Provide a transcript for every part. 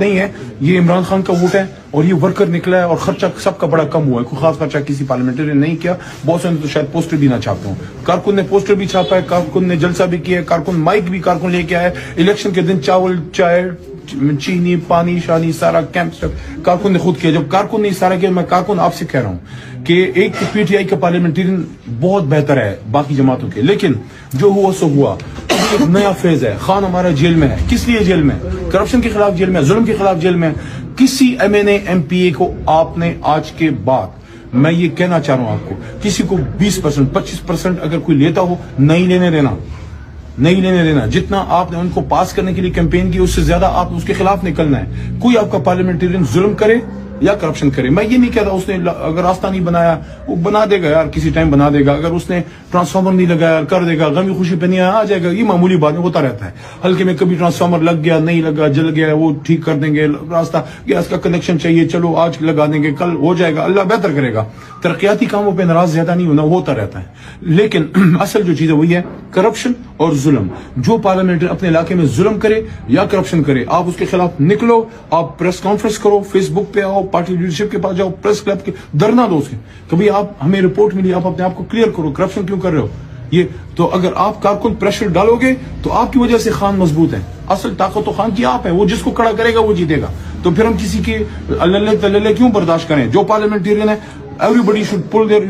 نہیں ہے. یہ عمران خان کا ووٹ ہے اور یہ ورکر نکلا ہے اور خرچہ سب کا بڑا کم ہوا ہے. کوئی خاص خرچہ کسی پارلیمنٹرین نے نہیں کیا. بہت سے تو شاید پوسٹر بھی نہ چھاپتے ہوں. کارکن نے پوسٹر بھی چھاپا ہے, کارکن نے جلسہ بھی کیا ہے, کارکن مائک بھی کارکن لے کے آیا ہے. الیکشن کے دن چاول, چائے, چینی, پانی شانی سارا کیمپ کارکن نے خود کیا. جب کارکن نے سارا کیا, میں کارکن آپ سے کہہ رہا ہوں کہ ایک پی ٹی آئی کا پارلیمنٹرین بہت بہتر ہے باقی جماعتوں کے, لیکن جو ہوا سو ہوا. ایک نیا فیز ہے. خان ہمارا جیل میں ہے. کس لیے جیل میں؟ کرپشن کے خلاف جیل میں, ظلم کے خلاف جیل میں. کسی M N A M P A کو آپ نے آج کے بعد, میں یہ کہنا چاہ رہا ہوں آپ کو, کسی کو 20% 25% اگر کوئی لیتا ہو, نہیں لینے دینا, نہیں لینے دینا. جتنا آپ نے ان کو پاس کرنے کے لیے کیمپین کی, اس سے زیادہ آپ اس کے خلاف نکلنا ہے. کوئی آپ کا پارلیمنٹرین ظلم کرے یا کرپشن کرے, میں یہ نہیں کہتا اس نے اگر راستہ نہیں بنایا وہ بنا دے گا یار, کسی ٹائم بنا دے گا. اگر اس نے ٹرانسفارمر نہیں لگایا کر دے گا, غمی خوشی پہ نہیں آیا آ جائے گا. یہ معمولی بات ہوتا رہتا ہے. ہلکے میں کبھی ٹرانسفارمر لگ گیا, نہیں لگا, جل گیا, وہ ٹھیک کر دیں گے. راستہ گیس کا کنیکشن چاہیے, چلو آج لگا دیں گے, کل ہو جائے گا, اللہ بہتر کرے گا. ترقیاتی کاموں پہ ناراض زیادہ نہیں ہونا, ہوتا رہتا ہے. لیکن اصل جو چیز ہے وہی ہے کرپشن اور ظلم. جو پارلیمنٹ اپنے علاقے میں ظلم کرے یا کرپشن کرے, آپ اس کے خلاف نکلو, آپ پریس کانفرنس کرو, فیس بک پہ آؤ, پارٹی لیڈرشپ کے پاس جاؤ, پریس کلب کے دھرنا دو. اس کے کبھی آپ ہمیں رپورٹ ملی, آپ اپنے آپ کو کلیئر کرو, کرپشن کیوں کر رہے ہو. یہ تو اگر آپ کارکن پریشر ڈالو گے تو آپ کی وجہ سے خان مضبوط ہے. اصل طاقت تو خان کی آپ ہے, وہ جس کو کھڑا کرے گا وہ جیتے گا. تو پھر ہم کسی کے اللہ تللے کیوں برداشت کریں. جو پارلیمنٹرین ہے, everybody should pull their,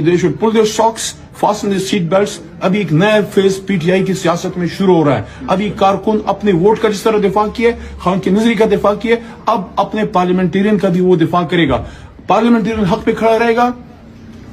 they should pull their socks, fasten their seat belts. ابھی ایک نیا فیز پی ٹی آئی کی سیاست میں شروع ہو رہا ہے. ابھی کارکن اپنے ووٹ کا جس طرح دفاع کیا, خان کی نظری کا دفاع کیا, اب اپنے پارلیمنٹرین کا بھی وہ دفاع کرے گا. پارلیمنٹرین حق پہ کھڑا رہے گا,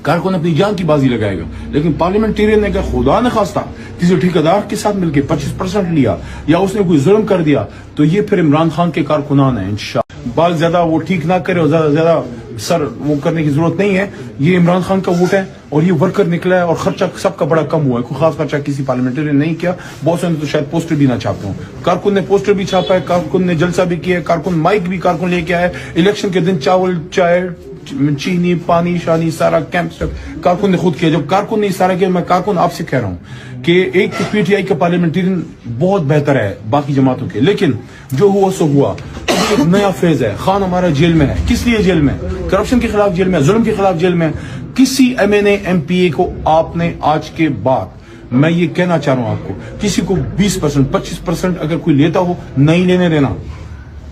کارکن اپنی جان کی بازی لگائے گا. لیکن پارلیمنٹرین نے اگر خدا نہ خواستہ کسی ٹھیکیدار کے ساتھ مل کے 25% لیا یا اس نے کوئی ظلم کر دیا, تو یہ پھر عمران خان کے کارکنان ہیں. انشاءاللہ بال زیادہ وہ ٹھیک نہ کرے اور زیادہ سر وہ کرنے کی ضرورت نہیں ہے. یہ عمران خان کا ووٹ ہے اور یہ ورکر نکلا ہے اور خرچہ سب کا بڑا کم ہوا ہے. کوئی خاص خرچہ کسی پارلیمنٹرین نے نہیں کیا. بہت سے تو شاید پوسٹر بھی نہ چھاپتے ہوں. کارکن نے پوسٹر بھی چھاپا ہے, کارکن نے جلسہ بھی کیا ہے, کارکن مائک بھی کارکن لے کے آیا ہے. الیکشن کے دن چاول, چائے, چینی, پانی شانی سارا کیمپ کارکن نے خود کیا. جب کارکن نے سارا کیا, میں کارکن آپ سے کہہ رہا ہوں کہ ایک پی ٹی آئی کا پارلیمنٹرین بہت بہتر ہے باقی جماعتوں کے, لیکن جو ہوا سو ہوا. ایک نیا فیز ہے. خان ہمارا جیل میں ہے. کس لیے جیل میں؟ کرپشن کے خلاف جیل میں, ظلم کے خلاف جیل میں. کسی M N A M P A کو آپ نے آج کے بعد, میں یہ کہنا چاہ رہا ہوں آپ کو, کسی کو 20% 25% اگر کوئی لیتا ہو, نہیں لینے دینا,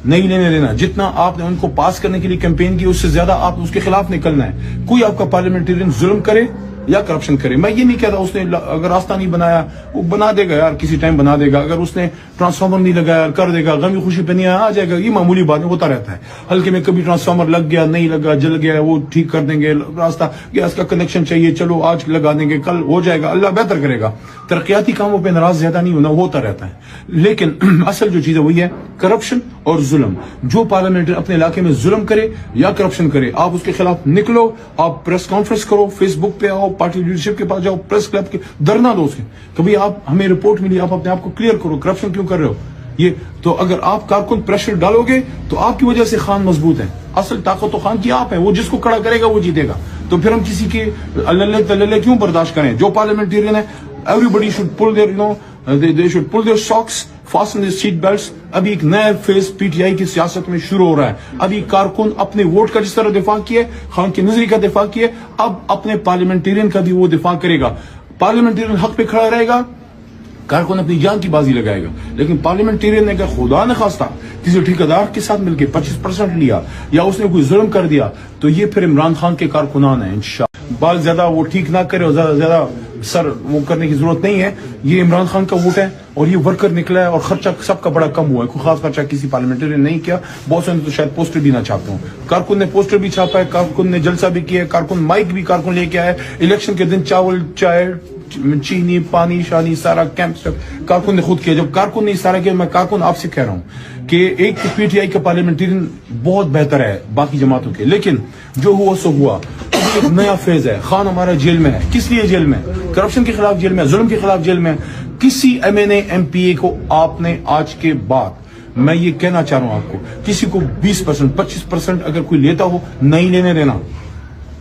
نہیں لینے دینا. جتنا آپ نے ان کو پاس کرنے کے لیے کیمپین کی, اس سے زیادہ آپ اس کے خلاف نکلنا ہے. کوئی آپ کا پارلیمنٹرین ظلم کرے یا کرپشن کرے, میں یہ نہیں کہتا اس نے اگر راستہ نہیں بنایا وہ بنا دے گا یار, کسی ٹائم بنا دے گا. اگر اس نے ٹرانسفارمر نہیں لگایا کر دے گا, غمی خوشی پہ نہیں آیا آ جائے گا. یہ معمولی بات ہوتا رہتا ہے. ہلکے میں کبھی ٹرانسفارمر لگ گیا, نہیں لگا, جل گیا, وہ ٹھیک کر دیں گے. راستہ گیس کا کنیکشن چاہیے, چلو آج لگا دیں گے, کل ہو جائے گا, اللہ بہتر کرے گا. ترقیاتی کاموں پہ ناراض زیادہ نہیں ہونا, ہوتا رہتا ہے. لیکن اصل جو چیز ہے وہی ہے کرپشن اور ظلم. جو پارلیمنٹ اپنے علاقے میں ظلم کرے یا کرپشن کرے, آپ اس کے خلاف نکلو, آپ پریس کانفرنس کرو, فیس بک پہ آؤ, پارٹی لیڈرشپ کے پاس جاؤ, پریس کلب کے دھرنا دو. اس کے کبھی آپ ہمیں رپورٹ ملی, آپ اپنے آپ کو کلیئر کرو, کرپشن کیوں کر رہے ہو. یہ تو اگر آپ کارکن پریشر ڈالو گے تو آپ کی وجہ سے خان مضبوط ہے. اصل طاقت تو خان کی آپ ہے, وہ جس کو کھڑا کرے گا وہ جیتے گا. تو پھر ہم کسی کے اللہ تللے کیوں برداشت کریں. جو پارلیمنٹرین ہے, everybody should pull their, they should pull their socks, fasten their seat belts. ابھی ایک نیا فیز پی ٹی آئی کی سیاست میں شروع ہو رہا ہے. ابھی کارکن اپنے ووٹ کا جس طرح دفاع کیا, خان کی نظری کا دفاع کیا, اب اپنے پارلیمنٹرین کا بھی وہ دفاع کرے گا. پارلیمنٹرین حق پہ کھڑا رہے گا, کارکن اپنی جان کی بازی لگائے گا. لیکن پارلیمنٹرین نے اگر خدا نہ خواستہ کسی ٹھیکیدار کے ساتھ مل کے 25% لیا یا اس نے کوئی ظلم کر دیا, تو یہ پھر عمران خان کے کارکنان ہیں. انشاءاللہ بال زیادہ وہ ٹھیک نہ کرے اور زیادہ سر وہ کرنے کی ضرورت نہیں ہے. یہ عمران خان کا ووٹ ہے اور یہ ورکر نکلا ہے اور خرچہ سب کا بڑا کم ہوا ہے. کوئی خاص خرچہ کسی پارلیمنٹرین نے نہیں کیا. بہت سے تو شاید پوسٹر بھی نہ چھاپتے ہوں. کارکن نے پوسٹر بھی چھاپا ہے, کارکن نے جلسہ بھی کیا ہے, کارکن مائک بھی کارکن لے کے آیا ہے. الیکشن کے دن چاول, چائے, چینی, پانی شانی سارا کیمپ کارکن نے خود کیا. جب کارکن نے سارا کیا, میں کارکن آپ سے کہہ رہا ہوں کہ ایک پی ٹی آئی کا پارلیمنٹرین بہت بہتر ہے باقی جماعتوں کے, لیکن جو ہوا سو ہوا. ایک نیا فیز ہے. خان ہمارا جیل میں ہے. کس لیے جیل میں؟ کرپشن کے خلاف جیل میں, ظلم کے خلاف جیل میں. کسی M N A M P A کو آپ نے آج کے بعد, میں یہ کہنا چاہ رہا ہوں آپ کو, کسی کو 20% 25% اگر کوئی لیتا ہو, نہیں لینے دینا,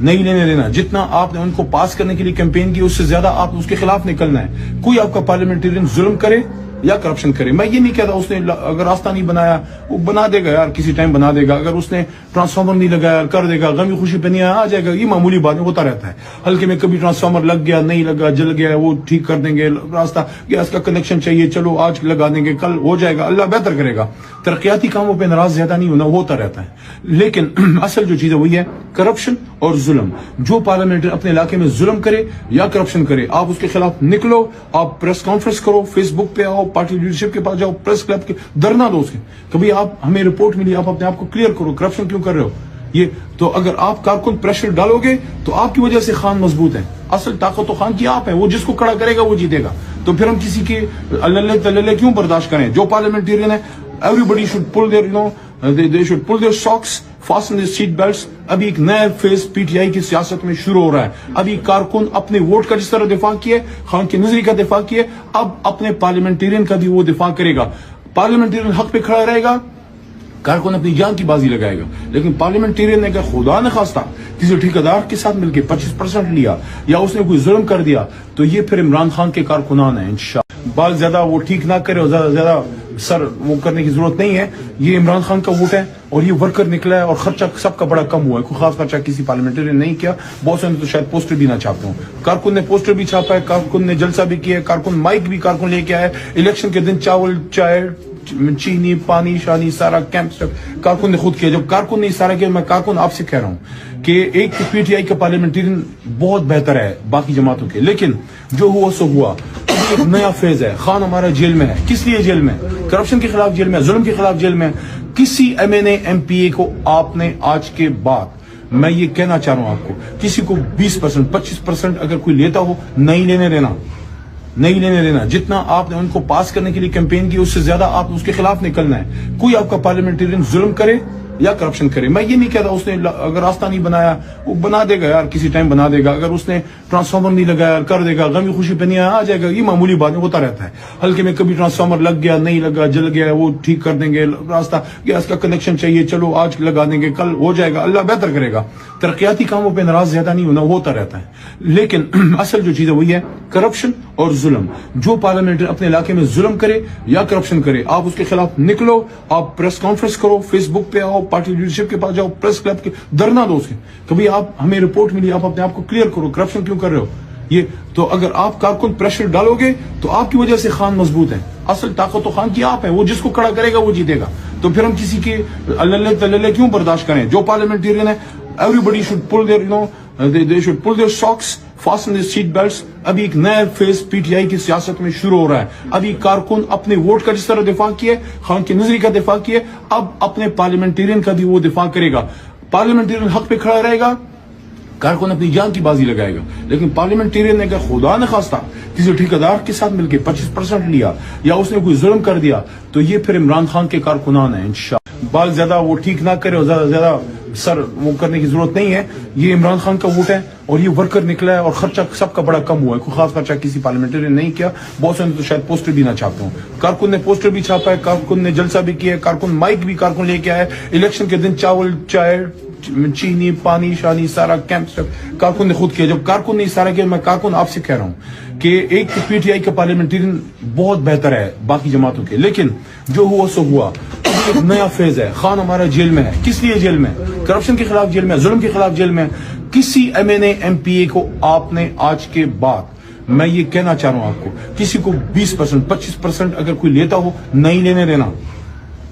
نہیں لینے دینا. جتنا آپ نے ان کو پاس کرنے کے لیے کیمپین کی, اس سے زیادہ آپ اس کے خلاف نکلنا ہے. کوئی آپ کا پارلیمنٹرین ظلم کرے یا کرپشن کرے. میں یہ نہیں کہتا اس نے اگر راستہ نہیں بنایا وہ بنا دے گا یار, کسی ٹائم بنا دے گا. اگر اس نے ٹرانسفارمر نہیں لگایا کر دے گا, غمی خوشی پہ نہیں آ جائے گا. یہ معمولی بات ہوتا رہتا ہے. ہلکے میں کبھی ٹرانسفارمر لگ گیا, نہیں لگا, جل گیا, وہ ٹھیک کر دیں گے. راستہ گیس کا کنیکشن چاہیے, چلو آج لگا دیں گے, کل ہو جائے گا, اللہ بہتر کرے گا. ترقیاتی کاموں پہ ناراض زیادہ نہیں ہونا, ہوتا رہتا ہے. لیکن اصل جو چیز ہے وہی ہے کرپشن اور ظلم. جو پارلیمنٹ اپنے علاقے میں ظلم کرے یا کرپشن کرے, آپ اس کے خلاف نکلو, آپ پریس کانفرنس کرو, فیس بک پہ آؤ, پارٹی لیڈرشپ کے پاس جاؤ, پریس کلب کے دھرنا دو. اس کے کبھی آپ ہمیں رپورٹ ملی, آپ اپنے آپ کو کلیئر کرو, کرپشن کیوں کر رہے ہو. یہ تو اگر آپ کارکن پریشر ڈالو گے تو آپ کی وجہ سے خان مضبوط ہے. اصل طاقت تو خان کی آپ ہے, وہ جس کو کھڑا کرے گا وہ جیتے گا. تو پھر ہم کسی کے اللہ تللے کیوں برداشت کریں. جو پارلیمنٹرین ہے, everybody should pull their, they should pull their socks, fasten their seat belts. ابھی ایک نیا فیز پی ٹی آئی کی سیاست میں شروع ہو رہا ہے. ابھی کارکن اپنے ووٹ کا جس طرح دفاع کیے, خان کی نظری کا دفاع کیے, اب اپنے پارلیمنٹرین کا بھی وہ دفاع کرے گا. پارلیمنٹرین حق پہ کھڑا رہے گا, کارکن اپنی جان کی بازی لگائے گا. لیکن پارلیمنٹرین نے کہ خدا نہ خواستہ کسی ٹھیکیدار کے ساتھ مل کے 25% لیا یا اس نے کوئی ظلم کر دیا, تو یہ پھر عمران خان کے کارکنان ہیں. انشاءاللہ بال زیادہ وہ ٹھیک نہ کرے اور زیادہ سر وہ کرنے کی ضرورت نہیں ہے. یہ عمران خان کا ووٹ ہے اور یہ ورکر نکلا ہے, اور خرچہ سب کا بڑا کم ہوا ہے. کوئی خاص خرچہ کسی پارلیمنٹرین نے نہیں کیا. بہت سے تو شاید پوسٹر بھی نہ چھاپتے ہوں. کارکن نے پوسٹر بھی چھاپا ہے, کارکن نے جلسہ بھی کیا ہے, کارکن مائک بھی کارکن لے کے آیا ہے. الیکشن کے دن چاول, چائے, چینی, پانی, شانی, سارا کیمپ کارکن نے خود کیا. جب کارکن نے سارا کیا, میں کارکن آپ سے کہہ رہا ہوں کہ ایک پی ٹی آئی کا پارلیمنٹرین بہت بہتر ہے باقی جماعتوں کے, لیکن جو ہوا سو ہوا. ایک نیا فیز ہے. خان ہمارا جیل میں ہے. کس لیے جیل میں؟ کرپشن کے خلاف جیل میں, ظلم کے خلاف جیل میں. کسی M N A M P A کو آپ نے آج کے بعد, میں یہ کہنا چاہ رہا ہوں آپ کو, کسی کو 20% 25% اگر کوئی لیتا ہو, نہیں لینے دینا, نہیں لینے دینا. جتنا آپ نے ان کو پاس کرنے کے لیے کیمپین کی, اس سے زیادہ آپ اس کے خلاف نکلنا ہے. کوئی آپ کا پارلیمنٹرین ظلم کرے یا کرپشن کرے, میں یہ نہیں کہتا اس نے اگر راستہ نہیں بنایا وہ بنا دے گا یار, کسی ٹائم بنا دے گا. اگر اس نے ٹرانسفارمر نہیں لگایا کر دے گا, غمی خوشی پہ نہیں آ جائے گا. یہ معمولی بات ہوتا رہتا ہے. ہلکے میں کبھی ٹرانسفارمر لگ گیا, نہیں لگا, جل گیا, وہ ٹھیک کر دیں گے. راستہ گیس کا کنیکشن چاہیے, چلو آج لگا دیں گے, کل ہو جائے گا, اللہ بہتر کرے گا. ترقیاتی کاموں پہ ناراض زیادہ نہیں ہونا, ہوتا رہتا ہے. لیکن اصل جو چیز ہے وہی ہے کرپشن اور ظلم. جو پارلیمنٹ اپنے علاقے میں ظلم کرے یا کرپشن کرے, آپ اس کے خلاف نکلو, آپ پریس کانفرنس کرو, فیس بک پہ آؤ, پارٹی لیڈرشپ کے پاس جاؤ, پریس کلب کے دھرنا دو. اس کے کبھی آپ ہمیں رپورٹ ملی, آپ اپنے آپ کو کلیئر کرو, کرپشن کیوں کر رہے ہو. یہ تو اگر آپ کارکن پریشر ڈالو گے تو آپ کی وجہ سے خان مضبوط ہے. اصل طاقت تو خان کی آپ ہے, وہ جس کو کھڑا کرے گا وہ جیتے گا. تو پھر ہم کسی کے اللہ تللے کیوں برداشت کریں. جو پارلیمنٹرین ہے, everybody should pull their, they should pull their socks, fasten their seat belts. ابھی ایک نیا فیز پی ٹی آئی کی سیاست میں شروع ہو رہا ہے. ابھی کارکن اپنے ووٹ کا جس طرح دفاع کیے, خان کی نظری کا دفاع کیے, اب اپنے پارلیمنٹرین کا بھی وہ دفاع کرے گا. پارلیمنٹرین حق پہ کھڑا رہے گا, کارکن اپنی جان کی بازی لگائے گا. لیکن پارلیمنٹرین نے کہ خدا نہ خواستہ کسی ٹھیکیدار کے ساتھ مل کے 25% لیا یا اس نے کوئی ظلم کر دیا, تو یہ پھر عمران خان کے کارکنان ہیں. انشاءاللہ بال زیادہ وہ ٹھیک نہ کرے اور زیادہ سر وہ کرنے کی ضرورت نہیں ہے. یہ عمران خان کا ووٹ ہے اور یہ ورکر نکلا ہے, اور خرچہ سب کا بڑا کم ہوا ہے. کوئی خاص خرچہ کسی پارلیمنٹرین نے نہیں کیا. بہت سے تو شاید پوسٹر بھی نہ چھاپتے ہوں. کارکن نے پوسٹر بھی چھاپا ہے, کارکن نے جلسہ بھی کیا ہے, کارکن مائک بھی کارکن لے کے آیا ہے. الیکشن کے دن چاول, چائے, چینی, پانی, شانی, سارا کیمپ کارکن نے خود کیا. جب کارکن نے سارا کیا, میں کارکن آپ سے کہہ رہا ہوں کہ ایک پی ٹی آئی کا پارلیمنٹرین بہت بہتر ہے باقی جماعتوں کے, لیکن جو ہوا سو ہوا. ایک نیا فیز ہے. خان ہمارا جیل میں ہے. کس لیے جیل میں؟ کرپشن کے خلاف جیل میں, ظلم کے خلاف جیل میں. کسی M N A M P A کو آپ نے آج کے بعد, میں یہ کہنا چاہ رہا ہوں آپ کو, کسی کو 20% 25% اگر کوئی لیتا ہو, نہیں لینے دینا,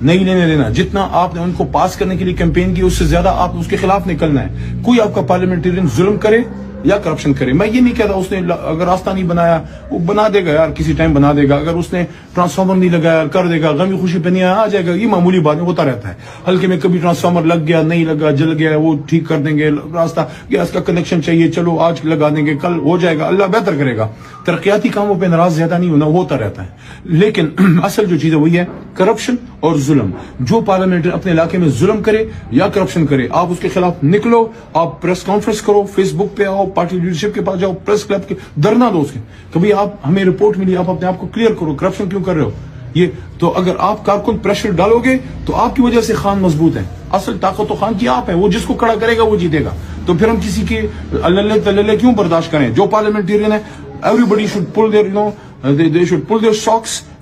نہیں لینے دینا. جتنا آپ نے ان کو پاس کرنے کے لیے کیمپین کی, اس سے زیادہ آپ اس کے خلاف نکلنا ہے. کوئی آپ کا پارلیمنٹرین ظلم کرے یا کرپشن کرے, میں یہ نہیں کہتا اس نے اگر راستہ نہیں بنایا وہ بنا دے گا یار, کسی ٹائم بنا دے گا. اگر اس نے ٹرانسفارمر نہیں لگایا کر دے گا, غمی خوشی پہ نہیں آ جائے گا. یہ معمولی بات ہوتا رہتا ہے. ہلکے میں کبھی ٹرانسفارمر لگ گیا, نہیں لگا, جل گیا, وہ ٹھیک کر دیں گے. راستہ گیس کا کنیکشن چاہیے, چلو آج لگا دیں گے, کل ہو جائے گا, اللہ بہتر کرے گا. ترقیاتی کاموں پہ ناراض زیادہ نہیں ہونا, ہوتا رہتا ہے. لیکن اصل جو چیز ہے وہی ہے کرپشن اور ظلم. جو پارلیمنٹ اپنے علاقے میں ظلم کرے یا کرپشن کرے, آپ اس کے خلاف نکلو, آپ پریس کانفرنس کرو, فیس بک پہ آؤ, پارٹی لیڈرشپ کے پاس جاؤ, پریس کلب کے دھرنا دو. اس کے کبھی آپ ہمیں رپورٹ ملی, آپ اپنے آپ کو کلیئر کرو, کرپشن کیوں کر رہے ہو. یہ تو اگر آپ کارکن پریشر ڈالو گے تو آپ کی وجہ سے خان مضبوط ہے. اصل طاقت تو خان کی آپ ہے, وہ جس کو کھڑا کرے گا وہ جیتے گا. تو پھر ہم کسی کے اللہ تللے کیوں برداشت کریں. جو پارلیمنٹرین ہے, everybody should pull their, they should pull their socks,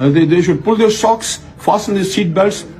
they should pull their socks, fasten their seat belts।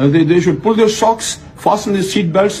they should pull their socks, fasten their seat belts।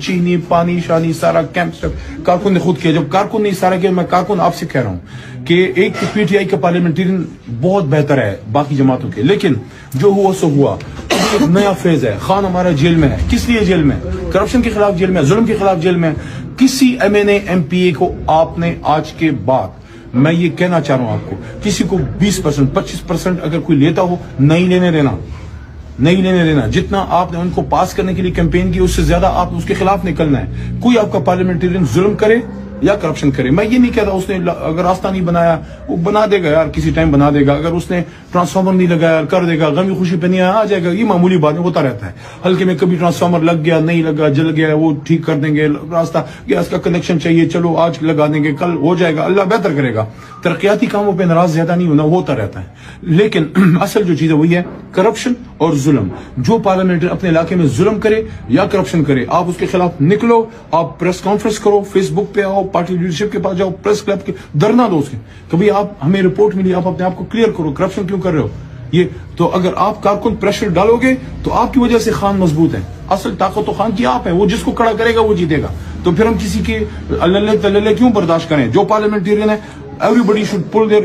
چینی پانی شانی سارا کیمپ کارکن نے خود کیا. جب کارکن نے سارا کیا, میں کارکن آپ سے کہہ رہا ہوں کہ ایک پی ٹی آئی کا پارلیمنٹرین بہت بہتر ہے باقی جماعتوں کے, لیکن جو ہوا سو ہوا. ایک نیا فیز ہے. خان ہمارا جیل میں ہے. کس لیے جیل میں؟ کرپشن کے خلاف جیل میں, ظلم کے خلاف جیل میں. کسی M N A M P A کو آپ نے آج کے بعد, میں یہ کہنا چاہ رہا ہوں آپ کو, کسی کو 20% 25% اگر کوئی لیتا ہو, نہیں لینے دینا. جتنا آپ نے ان کو پاس کرنے کے لیے کیمپین کی, اس سے زیادہ آپ اس کے خلاف نکلنا ہے. کوئی آپ کا پارلیمنٹرین ظلم کرے یا کرپشن کرے, میں یہ نہیں کہتا اس نے اگر راستہ نہیں بنایا وہ بنا دے گا یار, کسی ٹائم بنا دے گا. اگر اس نے ٹرانسفارمر نہیں لگایا کر دے گا, غمی خوشی پہ نہیں آ جائے گا, یہ معمولی بات ہوتا رہتا ہے. ہلکے میں کبھی ٹرانسفارمر لگ گیا, نہیں لگا, جل گیا, وہ ٹھیک کر دیں گے. راستہ گیس کا کنیکشن چاہیے, چلو آج لگا دیں گے, کل ہو جائے گا, اللہ بہتر کرے گا. ترقیاتی کاموں پہ ناراض زیادہ نہیں ہونا, ہوتا رہتا ہے. لیکن اصل جو چیز ہے وہی ہے کرپشن اور ظلم. جو پارلیمنٹر اپنے علاقے میں ظلم کرے یا کرپشن کرے, آپ اس کے خلاف نکلو, آپ پریس کانفرنس کرو, فیس بک پہ آؤ, پارٹی لیڈرشپ کے پاس جاؤ, پریس کلب کے دھرنا دو. اس کے کبھی آپ ہمیں رپورٹ ملی, آپ اپنے آپ کو کلیئر کرو, کرپشن کیوں کر رہے ہو یہ. تو اگر آپ کارکن پریشر ڈالو گے تو آپ کی وجہ سے خان مضبوط ہے. اصل طاقت تو خان کی آپ ہے, وہ جس کو کھڑا کرے گا وہ جیتے گا. تو پھر ہم کسی کے اللہ تللے کیوں برداشت کریں؟ جو پارلیمنٹرین ہے, everybody should pull their,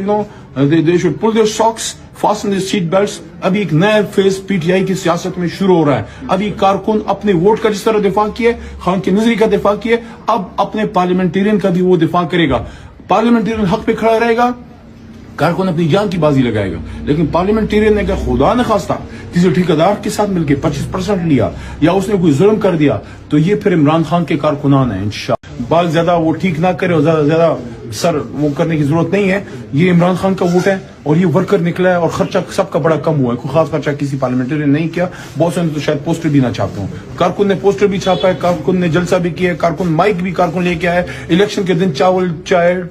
they should pull their socks, fasten their seat belts. ابھی ایک نیا فیز پی ٹی آئی کی سیاست میں شروع ہو رہا ہے. ابھی کارکن اپنے ووٹ کا جس طرح دفاع کیے, خان کی نظری کا دفاع کیے, اب اپنے پارلیمنٹرین کا بھی وہ دفاع کرے گا. پارلیمنٹرین حق پہ کھڑا رہے گا, کارکن اپنی جان کی بازی لگائے گا. لیکن پارلیمنٹرین نے اگر خدا نہ خواستہ کسی ٹھیکیدار کے ساتھ مل کے 25% لیا یا اس نے کوئی ظلم کر دیا, تو یہ پھر عمران خان کے کارکنان ہیں. انشاءاللہ بال زیادہ وہ ٹھیک نہ کرے اور زیادہ سر وہ کرنے کی ضرورت نہیں ہے. یہ عمران خان کا ووٹ ہے اور یہ ورکر نکلا ہے, اور خرچہ سب کا بڑا کم ہوا ہے. کوئی خاص خرچہ کسی پارلیمنٹرین نے نہیں کیا. بہت سے تو شاید پوسٹر بھی نہ چھاپتے ہوں. کارکن نے پوسٹر بھی چھاپا ہے, کارکن نے جلسہ بھی کیا ہے, کارکن مائک بھی کارکن لے کے آیا ہے. الیکشن کے دن چاول چائے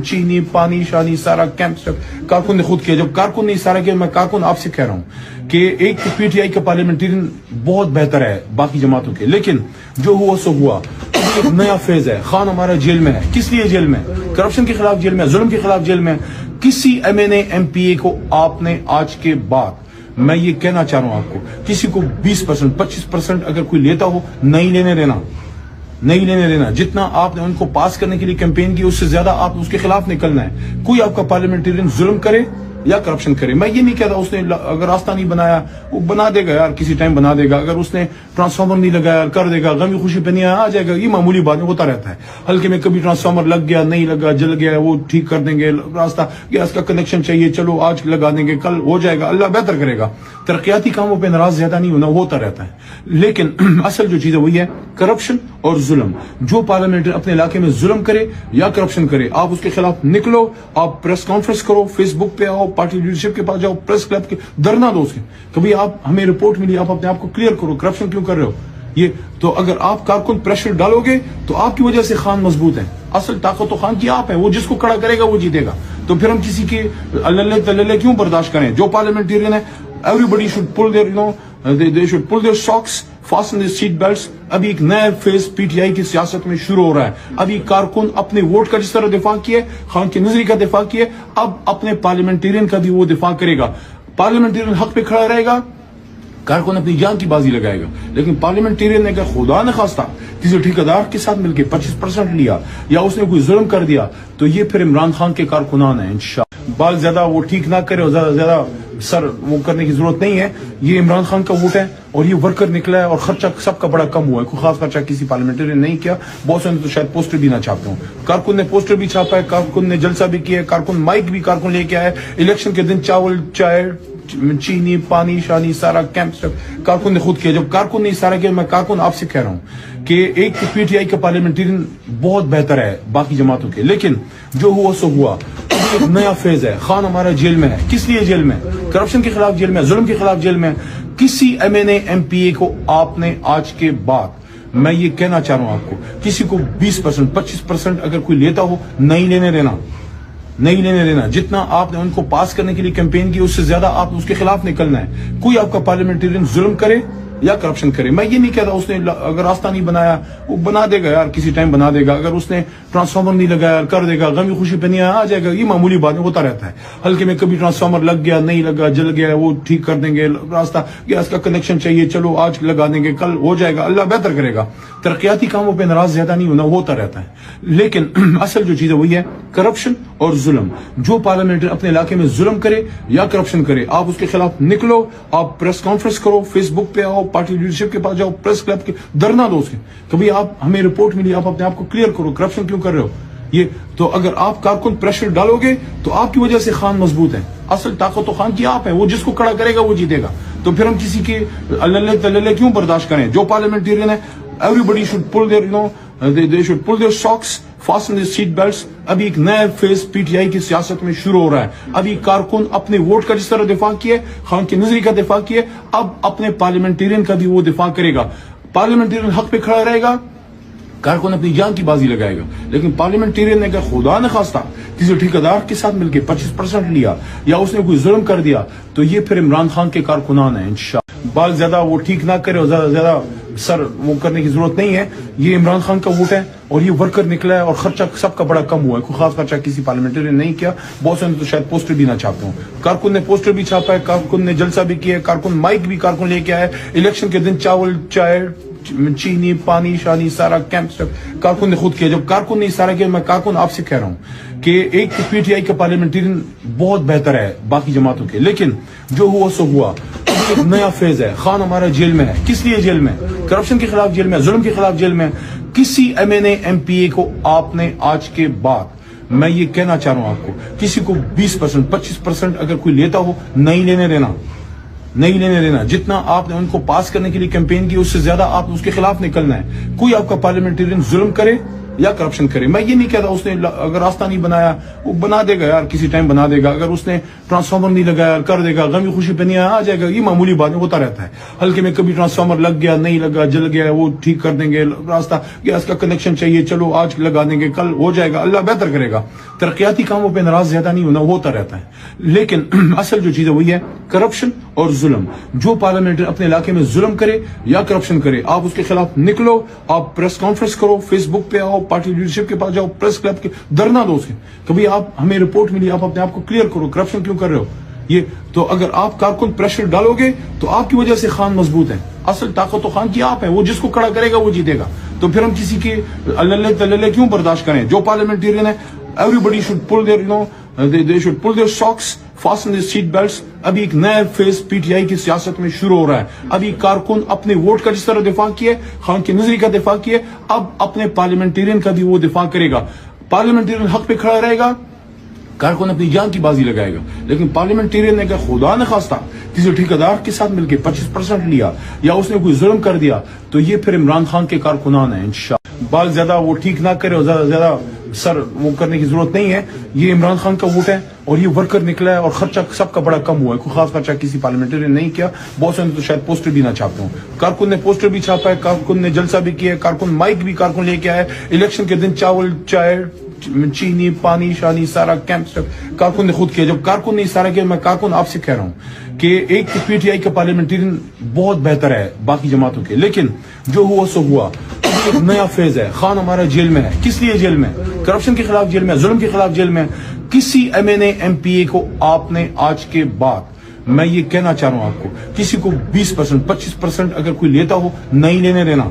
چینی پانی شانی سارا کیمپ کارکن نے خود کیا. جب کارکن نے سارا کیا, میں کارکن آپ سے کہہ رہا ہوں کہ ایک پی ٹی آئی کا پارلیمنٹرین بہت بہتر ہے باقی جماعتوں کے, لیکن جو ہوا سو ہوا. ایک نیا فیز ہے. خان ہمارا جیل میں ہے. کس لیے جیل میں؟ کرپشن کے خلاف جیل میں, ظلم کے خلاف جیل میں. کسی M N A M P A کو آپ نے آج کے بعد, میں یہ کہنا چاہ رہا ہوں آپ کو, کسی کو 20% 25% اگر کوئی لیتا ہو, نہیں لینے دینا. جتنا آپ نے ان کو پاس کرنے کے لیے کیمپین کی, اس سے زیادہ آپ اس کے خلاف نکلنا ہے. کوئی آپ کا پارلیمنٹرین ظلم کرے یا کرپشن کرے, میں یہ نہیں کہتا اس نے اگر راستہ نہیں بنایا وہ بنا دے گا یار, کسی ٹائم بنا دے گا. اگر اس نے ٹرانسفارمر نہیں لگایا کر دے گا, غمی خوشی پہ نہیں آ جائے گا, یہ معمولی بات ہوتا رہتا ہے. ہلکے میں کبھی ٹرانسفارمر لگ گیا, نہیں لگا, جل گیا, وہ ٹھیک کر دیں گے. راستہ گیس کا کنیکشن چاہیے, چلو آج لگا دیں گے, کل ہو جائے گا, اللہ بہتر کرے گا. ترقیاتی کاموں پہ ناراض زیادہ نہیں ہونا, ہوتا رہتا ہے. لیکن اصل جو چیز ہے وہی ہے کرپشن اور ظلم. جو پارلیمنٹر اپنے علاقے میں ظلم کرے یا کرپشن کرے, آپ اس کے خلاف نکلو, آپ پریس کانفرنس کرو, فیس بک پہ آؤ, پارٹی لیڈرشپ کے پاس جاؤ, پریس کلب کے دھرنا دو. اس کے کبھی آپ ہمیں رپورٹ ملی, آپ اپنے آپ کو کلیئر کرو, کرپشن کیوں کر رہے ہو یہ. تو اگر آپ کارکن پریشر ڈالو گے تو آپ کی وجہ سے خان مضبوط ہے. اصل طاقت تو خان کی آپ ہے, وہ جس کو کھڑا کرے گا وہ جیتے گا. تو پھر ہم کسی کے اللہ تللے کیوں برداشت کریں؟ جو پارلیمنٹرین ہے, everybody should pull their, they should pull their socks, fasten their seat belts. ابھی ایک نیا فیز پی ٹی آئی کی سیاست میں شروع ہو رہا ہے. ابھی کارکن اپنے ووٹ کا جس طرح دفاع کیے, خان کی نظری کا دفاع کیے, اب اپنے پارلیمنٹرین کا بھی وہ دفاع کرے گا. پارلیمنٹرین حق پہ کھڑا رہے گا, کارکن اپنی جان کی بازی لگائے گا. لیکن پارلیمنٹرین نے اگر خدا نہ خواستہ کسی ٹھیکیدار کے ساتھ مل کے 25% لیا یا اس نے کوئی ظلم کر دیا, تو یہ پھر عمران خان کے کارکنان ہیں. انشاءاللہ بال زیادہ وہ ٹھیک نہ کرے اور زیادہ سر وہ کرنے کی ضرورت نہیں ہے. یہ عمران خان کا ووٹ ہے اور یہ ورکر نکلا ہے, اور خرچہ سب کا بڑا کم ہوا ہے. کوئی خاص خرچہ کسی پارلیمنٹرین نے نہیں کیا. بہت سے تو شاید پوسٹر بھی نہ چھاپتے ہوں. کارکن نے پوسٹر بھی چھاپا ہے, کارکن نے جلسہ بھی کیا ہے, کارکن مائک بھی کارکن لے کے آیا ہے. الیکشن کے دن چاول چائے چینی پانی شانی سارا کیمپ کارکن نے خود کیا. جب کارکن نے سارا کیا, میں کارکن آپ سے کہہ رہا ہوں کہ ایک پی ٹی آئی کا پارلیمنٹرین بہت بہتر ہے باقی جماعتوں کے, لیکن جو ہوا سو ہوا. ایک نیا فیز ہے. خان ہمارا جیل میں ہے. کس لیے جیل میں؟ کرپشن کے خلاف جیل میں, ظلم کے خلاف جیل میں. کسی M N A M P A کو آپ نے آج کے بعد, میں یہ کہنا چاہ رہا ہوں آپ کو, کسی کو 20% 25% اگر کوئی لیتا ہو, نہیں لینے دینا. جتنا آپ نے ان کو پاس کرنے کے لیے کیمپین کی, اس سے زیادہ آپ اس کے خلاف نکلنا ہے. کوئی آپ کا پارلیمنٹرین ظلم کرے یا کرپشن کرے. میں یہ نہیں کہتا اس نے اگر راستہ نہیں بنایا وہ بنا دے گا یار, کسی ٹائم بنا دے گا. اگر اس نے ٹرانسفارمر نہیں لگایا کر دے گا, غمی خوشی پہ نہیں آ جائے گا, یہ معمولی بات ہوتا رہتا ہے. ہلکے میں کبھی ٹرانسفارمر لگ گیا, نہیں لگا, جل گیا, وہ ٹھیک کر دیں گے. راستہ گیس کا کنیکشن چاہیے, چلو آج لگا دیں گے, کل ہو جائے گا, اللہ بہتر کرے گا. ترقیاتی کاموں پہ ناراض زیادہ نہیں ہونا, ہوتا رہتا ہے. لیکن اصل جو چیز ہے وہی ہے کرپشن اور ظلم. جو پارلیمنٹ اپنے علاقے میں ظلم کرے یا کرپشن کرے, آپ اس کے خلاف نکلو, آپ پریس کانفرنس کرو, فیس بک پہ آؤ, پارٹی لیڈرشپ کے پاس جاؤ, پریس کلب کے دھرنا دو. اس کے کبھی آپ ہمیں رپورٹ ملی, آپ اپنے آپ کو کلیئر کرو, کرپشن کیوں کر رہے ہو. یہ تو اگر آپ کارکن پریشر ڈالو گے تو آپ کی وجہ سے خان مضبوط ہے. اصل طاقت تو خان کی آپ ہے, وہ جس کو کھڑا کرے گا وہ جیتے گا. تو پھر ہم کسی کے اللہ تللے کیوں برداشت کریں. جو پارلیمنٹیرین ہے, everybody should pull their, they should pull their socks, fasten their seat belts. ابھی ایک نیا فیز پی ٹی آئی کی سیاست میں شروع ہو رہا ہے. ابھی کارکن اپنے ووٹ کا جس طرح دفاع کیے, خان کی نظری کا دفاع کیے, اب اپنے پارلیمنٹیرین کا بھی وہ دفاع کرے گا. پارلیمنٹیرین حق پہ کھڑا رہے گا, کارکن اپنی جان کی بازی لگائے گا. لیکن پارلیمنٹیرین نے اگر خدا نہ خواستہ کسی ٹھیکیدار کے ساتھ مل کے 25% لیا یا اس نے کوئی ظلم کر دیا, تو یہ پھر عمران خان کے کارکنان ہیں. انشاءاللہ بال زیادہ وہ ٹھیک نہ کرے اور زیادہ سر وہ کرنے کی ضرورت نہیں ہے. یہ عمران خان کا ووٹ ہے اور یہ ورکر نکلا ہے, اور خرچہ سب کا بڑا کم ہوا ہے. کوئی خاص خرچہ کسی پارلیمنٹیرین نے نہیں کیا. بہت سے تو شاید پوسٹر بھی نہ چھاپتے ہوں. کارکن نے پوسٹر بھی چھاپا ہے, کارکن نے جلسہ بھی کیا ہے, کارکن مائک بھی کارکن لے کے آیا ہے. الیکشن کے دن چاول, چائے, چینی, پانی, شانی سارا کیمپ کارکن نے خود کیا. جب کارکن نے سارا کیا, میں کارکن آپ سے کہہ رہا ہوں کہ ایک پی ٹی آئی کا پارلیمنٹیرین بہت بہتر ہے باقی جماعتوں کے, لیکن جو ہوا سو ہوا. ایک نیا فیز ہے. خان ہمارا جیل میں ہے. کس لیے جیل میں؟ کرپشن کے خلاف جیل میں, ظلم کے خلاف جیل میں. کسی M N A M P A کو آپ نے آج کے بعد, میں یہ کہنا چاہ رہا ہوں آپ کو, کسی کو 20% 25% اگر کوئی لیتا ہو, نہیں لینے دینا, نہیں لینے دینا. جتنا آپ نے ان کو پاس کرنے کے لیے کیمپین کی, اس سے زیادہ آپ اس کے خلاف نکلنا ہے. کوئی آپ کا پارلیمنٹیرین ظلم کرے یا کرپشن کرے, میں یہ نہیں کہتا اس نے اگر راستہ نہیں بنایا وہ بنا دے گا یار, کسی ٹائم بنا دے گا. اگر اس نے ٹرانسفارمر نہیں لگایا کر دے گا, غمی خوشی پہ نہیں آ جائے گا, یہ معمولی بات ہوتا رہتا ہے. ہلکے میں کبھی ٹرانسفارمر لگ گیا, نہیں لگا, جل گیا, وہ ٹھیک کر دیں گے. راستہ گیس کا کنیکشن چاہیے, چلو آج لگا دیں گے, کل ہو جائے گا, اللہ بہتر کرے گا. ترقیاتی کاموں پہ ناراض زیادہ نہیں ہونا, ہوتا رہتا ہے. لیکن اصل جو چیز ہے وہی ہے کرپشن اور ظلم. جو پارلیمنٹ اپنے علاقے میں ظلم کرے یا کرپشن کرے, آپ اس کے خلاف نکلو, آپ پریس کانفرنس کرو, فیس بک پہ آؤ, پارٹی لیڈرشپ کے پاس جاؤ, پریس کلب کے دھرنا دو. اس کے کبھی آپ ہمیں رپورٹ ملی, آپ اپنے آپ کو کلیئر کرو, کرپشن کیوں کر رہے ہو. یہ تو اگر آپ کارکن پریشر ڈالو گے تو آپ کی وجہ سے خان مضبوط ہے. اصل طاقت تو خان کی آپ ہے, وہ جس کو کھڑا کرے گا وہ جیتے گا. تو پھر ہم کسی کے اللہ تللے کیوں برداشت کریں. جو پارلیمنٹیرین ہے, everybody should pull their, they should pull their socks, fasten their seat belts. ابھی ایک نیا فیز پی ٹی آئی کی سیاست میں شروع ہو رہا ہے. ابھی کارکن اپنے ووٹ کا جس طرح دفاع کیے, خان کی نظری کا دفاع کیے, اب اپنے پارلیمنٹیرین کا بھی وہ دفاع کرے گا. پارلیمنٹیرین حق پہ کھڑا رہے گا, کارکن اپنی جان کی بازی لگائے گا. لیکن پارلیمنٹیرین نے اگر خدا نہ خواستہ کسی ٹھیکیدار کے ساتھ مل کے 25% لیا یا اس نے کوئی ظلم کر دیا, تو یہ پھر عمران خان کے کارکنان ہیں. انشاءاللہ بال زیادہ وہ ٹھیک نہ کرے اور زیادہ سر وہ کرنے کی ضرورت نہیں ہے. یہ عمران خان کا ووٹ ہے اور یہ ورکر نکلا ہے, اور خرچہ سب کا بڑا کم ہوا ہے. کوئی خاص خرچہ کسی پارلیمنٹیرین نے نہیں کیا. بہت سے تو شاید پوسٹر بھی نہ چھاپتے ہوں. کارکن نے پوسٹر بھی چھاپا ہے, کارکن نے جلسہ بھی کیا ہے, کارکن مائک بھی کارکن لے کے آیا ہے. الیکشن کے دن چاول, چائے, چینی, پانی, شانی سارا کیمپ کارکن نے خود کیا. جب کارکن نے سارا کیا, میں کارکن آپ سے کہہ رہا ہوں کہ ایک پی ٹی آئی کا پارلیمنٹیرین بہت بہتر ہے باقی جماعتوں کے, لیکن جو ہوا سو ہوا. ایک نیا فیز ہے. خان ہمارا جیل میں ہے. کس لیے جیل میں؟ کرپشن کے خلاف جیل میں, ظلم کے خلاف جیل میں. کسی M N A M P A کو آپ نے آج کے بعد, میں یہ کہنا چاہ رہا ہوں آپ کو, کسی کو 20% 25% اگر کوئی لیتا ہو, نہیں لینے دینا,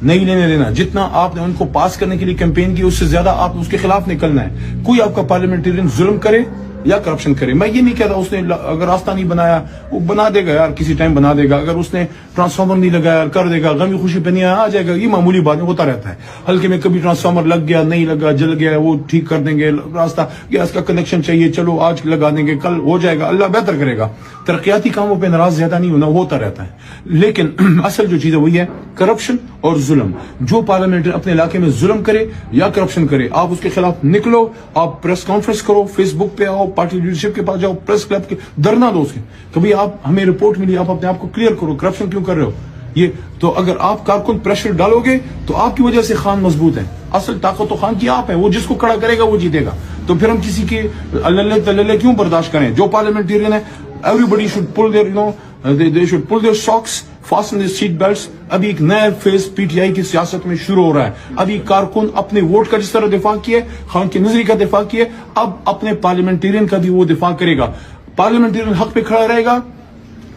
نہیں لینے دینا. جتنا آپ نے ان کو پاس کرنے کے لیے کیمپین کی, اس سے زیادہ آپ اس کے خلاف نکلنا ہے. کوئی آپ کا پارلیمنٹیرین ظلم کرے یا کرپشن کرے, میں یہ نہیں کہتا اس نے اگر راستہ نہیں بنایا وہ بنا دے گا یار, کسی ٹائم بنا دے گا. اگر اس نے ٹرانسفارمر نہیں لگایا کر دے گا, غمی خوشی پہ نہیں آ جائے گا, یہ معمولی بات ہوتا رہتا ہے. ہلکے میں کبھی ٹرانسفارمر لگ گیا, نہیں لگا, جل گیا, وہ ٹھیک کر دیں گے. راستہ گیس کا کنیکشن چاہیے, چلو آج لگا دیں گے, کل ہو جائے گا, اللہ بہتر کرے گا. ترقیاتی کاموں پہ ناراض زیادہ نہیں ہونا, ہوتا رہتا ہے. لیکن اصل جو چیز ہے وہی ہے کرپشن اور ظلم. جو پارلیمنٹ اپنے علاقے میں ظلم کرے یا کرپشن کرے, آپ اس کے خلاف نکلو, آپ پریس کانفرنس کرو, فیس بک پہ آؤ, پارٹی لیڈرشپ کے پاس جاؤ, پریس کلب کے دھرنا دو. اس کے کبھی آپ ہمیں رپورٹ ملی, آپ اپنے آپ کو کلیئر کرو, کرپشن کیوں کر رہے ہو. یہ تو اگر آپ کارکن پریشر ڈالو گے تو آپ کی وجہ سے خان مضبوط ہے. اصل طاقت تو خان کی آپ ہے, وہ جس کو کھڑا کرے گا وہ جیتے گا. تو پھر ہم کسی کے اللہ تللے کیوں برداشت کریں. جو پارلیمنٹیرین ہے, everybody should pull their, they should pull their socks, fasten their seat belts. ابھی ایک نیا فیز پی ٹی آئی کی سیاست میں شروع ہو رہا ہے. ابھی کارکن اپنے ووٹ کا جس طرح دفاع کیے, خان کے نظری کا دفاع کیے, اب اپنے پارلیمنٹیرین کا بھی وہ دفاع کرے گا. پارلیمنٹیرین حق پہ کھڑا رہے گا,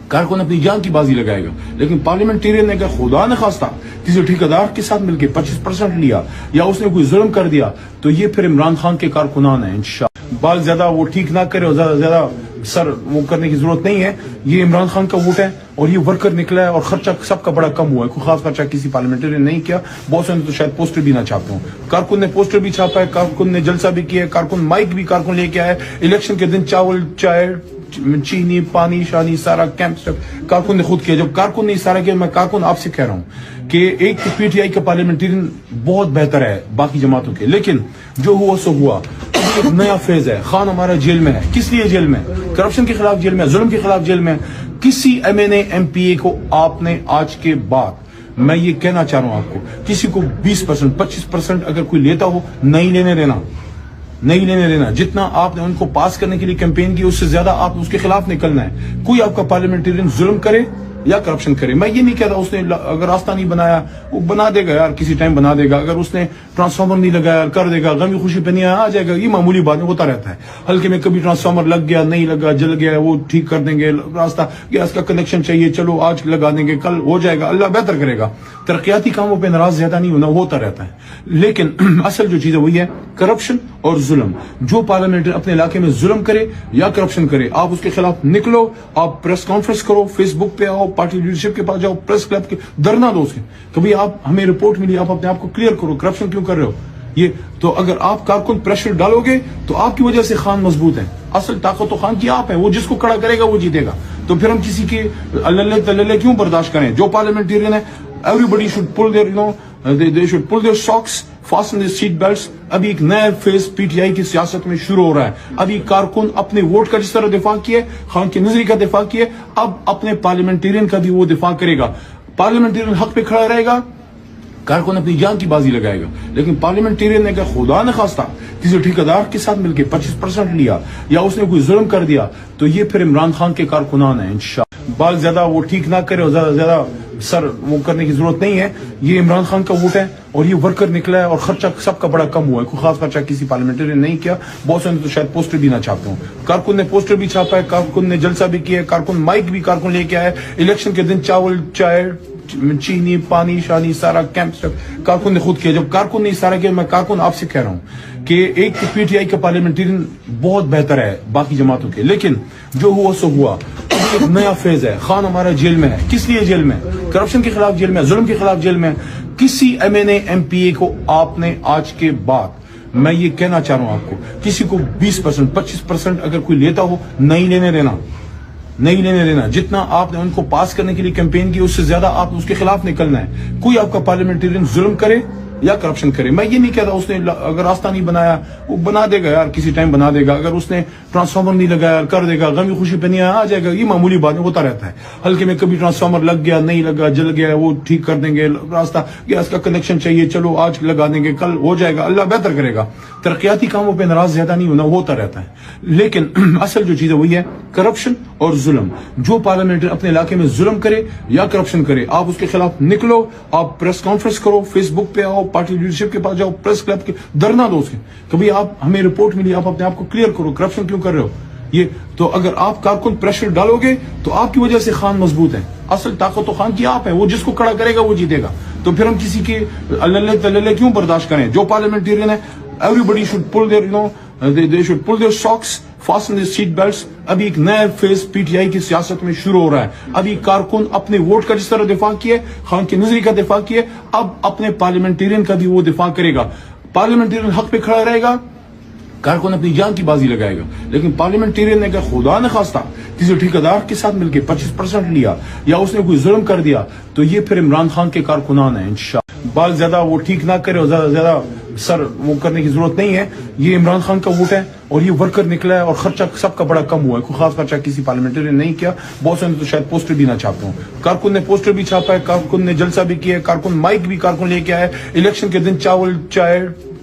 کارکن اپنی جان کی بازی لگائے گا. لیکن پارلیمنٹیرین نے اگر خدا نہ خواستہ کسی ٹھیکیدار کے ساتھ مل کے 25% لیا یا اس نے کوئی ظلم کر دیا تو یہ پھر عمران خان کے کارکنان ہیں. انشاءاللہ بال زیادہ وہ ٹھیک نہ کرے اور زیادہ سر وہ کرنے کی ضرورت نہیں ہے. یہ عمران خان کا ووٹ ہے اور یہ ورکر نکلا ہے اور خرچہ سب کا بڑا کم ہوا ہے. کوئی خاص خرچہ کسی پارلیمنٹری نے نہیں کیا. بہت سے تو شاید پوسٹر بھی نہ چھاپتے ہوں. کارکن نے پوسٹر بھی چھاپا ہے, کارکن نے جلسہ بھی کیا ہے, کارکن مائک بھی کارکن لے کے آئے. الیکشن کے دن چاول, چائے, چینی, پانی شانی سارا کیمپ کارکن نے خود کیا. جب کارکن نے سارا کیا, میں کارکن آپ سے کہہ رہا ہوں کہ ایک پی ٹی آئی کا پارلیمنٹرین بہت بہتر ہے باقی جماعتوں کے, لیکن جو ہوا سو ہوا. ایک نیا فیز ہے. خان ہمارا جیل میں ہے. کس لیے جیل میں؟ کرپشن کے خلاف جیل میں, ظلم کے خلاف جیل میں. کسی M N A M P A کو آپ نے آج کے بعد, میں یہ کہنا چاہ رہا ہوں آپ کو, کسی کو 20% 25% اگر کوئی لیتا ہو نہیں لینے دینا, نہیں لینے دینا. جتنا آپ نے ان کو پاس کرنے کے لیے کیمپین کی اس سے زیادہ آپ اس کے خلاف نکلنا ہے. کوئی آپ کا پارلیمنٹرین ظلم کرے یا کرپشن کرے, میں یہ نہیں کہتا اس نے اگر راستہ نہیں بنایا وہ بنا دے گا یار, کسی ٹائم بنا دے گا. اگر اس نے ٹرانسفارمر نہیں لگایا کر دے گا, غمی خوشی پہ نہیں آ جائے گا, یہ معمولی بات ہوتا رہتا ہے. ہلکے میں کبھی ٹرانسفارمر لگ گیا, نہیں لگا, جل گیا, وہ ٹھیک کر دیں گے. راستہ گیس کا کنیکشن چاہیے, چلو آج لگا دیں گے, کل ہو جائے گا, اللہ بہتر کرے گا. ترقیاتی کاموں پہ ناراض زیادہ نہیں ہونا, ہوتا رہتا ہے. لیکن اصل جو چیز ہے وہی ہے کرپشن اور ظلم. جو پارلیمنٹ اپنے علاقے میں ظلم کرے یا کرپشن کرے, آپ اس کے خلاف نکلو, آپ پریس کانفرنس کرو, فیس بک پہ آؤ, پارٹی لیڈرشپ کے پاس جاؤ, پریس کلب کے دھرنا دو. اس کے کبھی آپ ہمیں رپورٹ ملی, آپ اپنے آپ کو کلیئر کرو, کرپشن کیوں کر رہے ہو. یہ تو اگر آپ کارکن پریشر ڈالو گے تو آپ کی وجہ سے خان مضبوط ہے. اصل طاقت تو خان کی آپ ہے, وہ جس کو کھڑا کرے گا وہ جیتے گا. تو پھر ہم کسی کے اللہ تللے کیوں برداشت کریں. جو پارلیمنٹیرین ہے, everybody should pull their, they should pull their socks, fasten their seat belts. ابھی ایک نیا فیز پی ٹی آئی کی سیاست میں شروع ہو رہا ہے. ابھی کارکن اپنے ووٹ کا جس طرح دفاع کیے, خان کے نظری کا دفاع کیے, اب اپنے پارلیمنٹیرین کا بھی وہ دفاع کرے گا. پارلیمنٹیرین حق پہ کھڑا رہے گا, کارکن اپنی جان کی بازی لگائے گا. لیکن پارلیمنٹیرین نے اگر خدا نہ خواستہ کسی ٹھیکیدار کے ساتھ مل کے 25% لیا یا اس نے کوئی ظلم کر دیا تو یہ پھر عمران خان کے کارکنان ہیں. انشاءاللہ بال زیادہ وہ ٹھیک نہ کرے اور زیادہ سر وہ کرنے کی ضرورت نہیں ہے. یہ عمران خان کا ووٹ ہے اور یہ ورکر نکلا ہے اور خرچہ سب کا بڑا کم ہوا ہے. کوئی خاص خرچہ کسی پارلیمنٹری نے نہیں کیا. بہت سے تو شاید پوسٹر بھی نہ چھاپتے ہوں. کارکن نے پوسٹر بھی چھاپا ہے, کارکن نے جلسہ بھی کیا ہے, کارکن مائک بھی کارکن لے کے آئے. الیکشن کے دن چاول, چائے, چینی, پانی شانی سارا کیمپ کارکن نے خود کیا. جب کارکن نے سارا کیا, میں کارکن آپ سے کہہ رہا ہوں کہ ایک پی ٹی آئی کا پارلیمنٹرین بہت بہتر ہے باقی جماعتوں کے, لیکن جو ہوا سو ہوا. ایک نیا فیز ہے. خان ہمارا جیل میں ہے. کس لیے جیل میں؟ کرپشن کے خلاف جیل میں, ظلم کے خلاف جیل میں. کسی M N A M P A کو آپ نے آج کے بعد, میں یہ کہنا چاہ رہا ہوں آپ کو, کسی کو 20% 25% اگر کوئی لیتا ہو نہیں لینے دینا, نہیں لینے دینا. جتنا آپ نے ان کو پاس کرنے کے لیے کیمپین کی اس سے زیادہ آپ اس کے خلاف نکلنا ہے. کوئی آپ کا پارلیمنٹرین ظلم کرے یا کرپشن کرے, میں یہ نہیں کہتا اس نے اگر راستہ نہیں بنایا وہ بنا دے گا یار, کسی ٹائم بنا دے گا. اگر اس نے ٹرانسفارمر نہیں لگایا کر دے گا, غمی خوشی پہ نہیں آ جائے گا, یہ معمولی بات ہوتا رہتا ہے. ہلکے میں کبھی ٹرانسفارمر لگ گیا, نہیں لگا, جل گیا, وہ ٹھیک کر دیں گے. راستہ گیس کا کنیکشن چاہیے, چلو آج لگا دیں گے, کل ہو جائے گا, اللہ بہتر کرے گا. ترقیاتی کاموں پہ ناراض زیادہ نہیں ہونا, ہوتا رہتا ہے. لیکن اصل جو چیز ہے وہی ہے کرپشن اور ظلم. جو پارلیمنٹ اپنے علاقے میں ظلم کرے یا کرپشن کرے, آپ اس کے خلاف نکلو, آپ پریس کانفرنس کرو, فیس بک پہ آؤ, پارٹی لیڈرشپ کے پاس جاؤ, پریس کلب کے دھرنا دو. اس کے کبھی آپ ہمیں رپورٹ ملی, آپ اپنے آپ کو کلیئر کرو, کرپشن کیوں کر رہے ہو. یہ تو اگر آپ کارکن پریشر ڈالو گے تو آپ کی وجہ سے خان مضبوط ہے. اصل طاقت تو خان کی آپ ہے, وہ جس کو کھڑا کرے گا وہ جیتے گا. تو پھر ہم کسی کے اللہ تللے کیوں برداشت کریں. جو پارلیمنٹیرین ہے, everybody should pull their, they should pull their socks, fasten their seat belts. ابھی ایک نیا فیز پی ٹی آئی کی سیاست میں شروع ہو رہا ہے. ابھی کارکن اپنے ووٹ کا جس طرح دفاع کیے, خان کے نظری کا دفاع کیے, اب اپنے پارلیمنٹیرین کا بھی وہ دفاع کرے گا. پارلیمنٹیرین حق پہ کھڑا رہے گا, کارکن اپنی جان کی بازی لگائے گا. لیکن پارلیمنٹیرین نے اگر خدا نہ خواستہ کسی ٹھیکیدار کے ساتھ مل کے 25% لیا یا اس نے کوئی ظلم کر دیا تو یہ پھر عمران خان کے کارکنان ہیں. انشاءاللہ بال زیادہ وہ ٹھیک نہ کرے اور زیادہ سر وہ کرنے کی ضرورت نہیں ہے. یہ عمران خان کا ووٹ ہے اور یہ ورکر نکلا ہے اور خرچہ سب کا بڑا کم ہوا ہے. کوئی خاص خرچہ کسی پارلیمنٹری نے نہیں کیا. بہت سے تو شاید پوسٹر بھی نہ چھاپتے ہوں. کارکن نے پوسٹر بھی چھاپا ہے, کارکن نے جلسہ بھی کیا ہے, کارکن مائک بھی کارکن لے کے آئے. الیکشن کے دن چاول, چائے,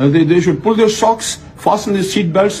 they should pull their socks, fasten their seat belts।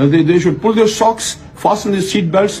they should pull their socks, fasten their seat belts।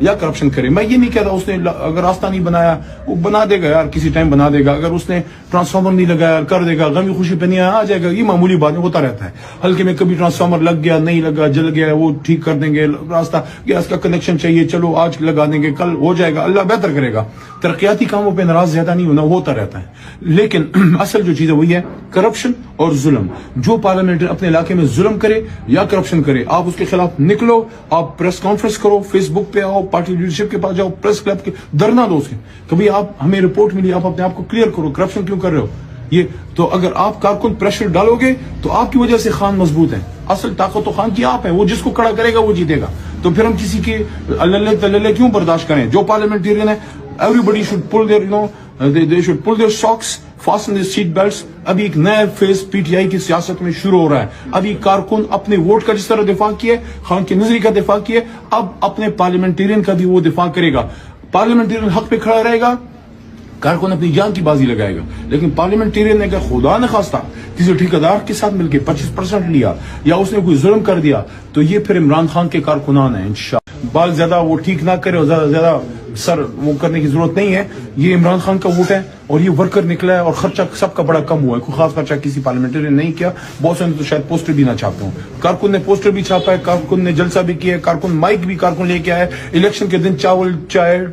یا کرپشن کرے. میں یہ نہیں کہتا اس نے اگر راستہ نہیں بنایا وہ بنا دے گا یار, کسی ٹائم بنا دے گا. اگر اس نے ٹرانسفارمر نہیں لگایا کر دے گا, غمی خوشی پہ نہیں آ جائے گا. یہ معمولی بات ہوتا رہتا ہے. ہلکے میں کبھی ٹرانسفارمر لگ گیا, نہیں لگا, جل گیا, وہ ٹھیک کر دیں گے. راستہ گیس کا کنیکشن چاہیے, چلو آج لگا دیں گے, کل ہو جائے گا, اللہ بہتر کرے گا. ترقیاتی کاموں پہ ناراض زیادہ نہیں ہونا, ہوتا رہتا ہے. لیکن اصل جو چیز ہے وہی ہے کرپشن اور ظلم. جو پارلیمنٹ اپنے علاقے میں ظلم کرے یا کرپشن کرے, آپ اس کے خلاف نکلو, آپ پریس کانفرنس کرو, فیس بک پہ آؤ, پارٹی لیڈرشپ کے پاس جاؤ, پریس کلب کے دھرنا دو. اس کے کبھی آپ ہمیں رپورٹ ملی, آپ اپنے آپ کو کلیئر کرو, کرپشن کیوں کر رہے ہو. یہ تو اگر آپ کارکن پریشر ڈالو گے تو آپ کی وجہ سے خان مضبوط ہے. اصل طاقت تو خان کی آپ ہے, وہ جس کو کھڑا کرے گا وہ جیتے گا. تو پھر ہم کسی کے اللہ تللے کیوں برداشت کریں. جو پارلیمنٹرین ہے, everybody should pull their, they should pull their socks, fasten their seat belts. ابھی ایک نیا فیز پی ٹی آئی کی سیاست میں شروع ہو رہا ہے. ابھی کارکن اپنے ووٹ کا جس طرح دفاع کیے, خان کی نظری کا دفاع کیے, اب اپنے پارلیمنٹرین کا بھی وہ دفاع کرے گا. پارلیمنٹرین حق پہ کھڑا رہے گا, کارکن اپنی جان کی بازی لگائے گا. لیکن پارلیمنٹرین نے کہا خدا نہ خواستہ کسی ٹھیکیدار کے ساتھ مل کے 25% لیا یا اس نے کوئی ظلم کر دیا, تو یہ پھر عمران خان کے کارکنان ہیں. انشاءاللہ بال زیادہ وہ ٹھیک نہ کرے اور زیادہ سر وہ کرنے کی ضرورت نہیں ہے. یہ عمران خان کا ووٹ ہے اور یہ ورکر نکلا ہے, اور خرچہ سب کا بڑا کم ہوا ہے. کوئی خاص خرچہ کسی پارلیمنٹرین نے نہیں کیا. بہت سے تو شاید پوسٹر بھی نہ چھاپتے ہوں. کارکن نے پوسٹر بھی چھاپا ہے, کارکن نے جلسہ بھی کیا ہے, کارکن مائک بھی کارکن لے کے آیا ہے. الیکشن کے دن چاول, چائے,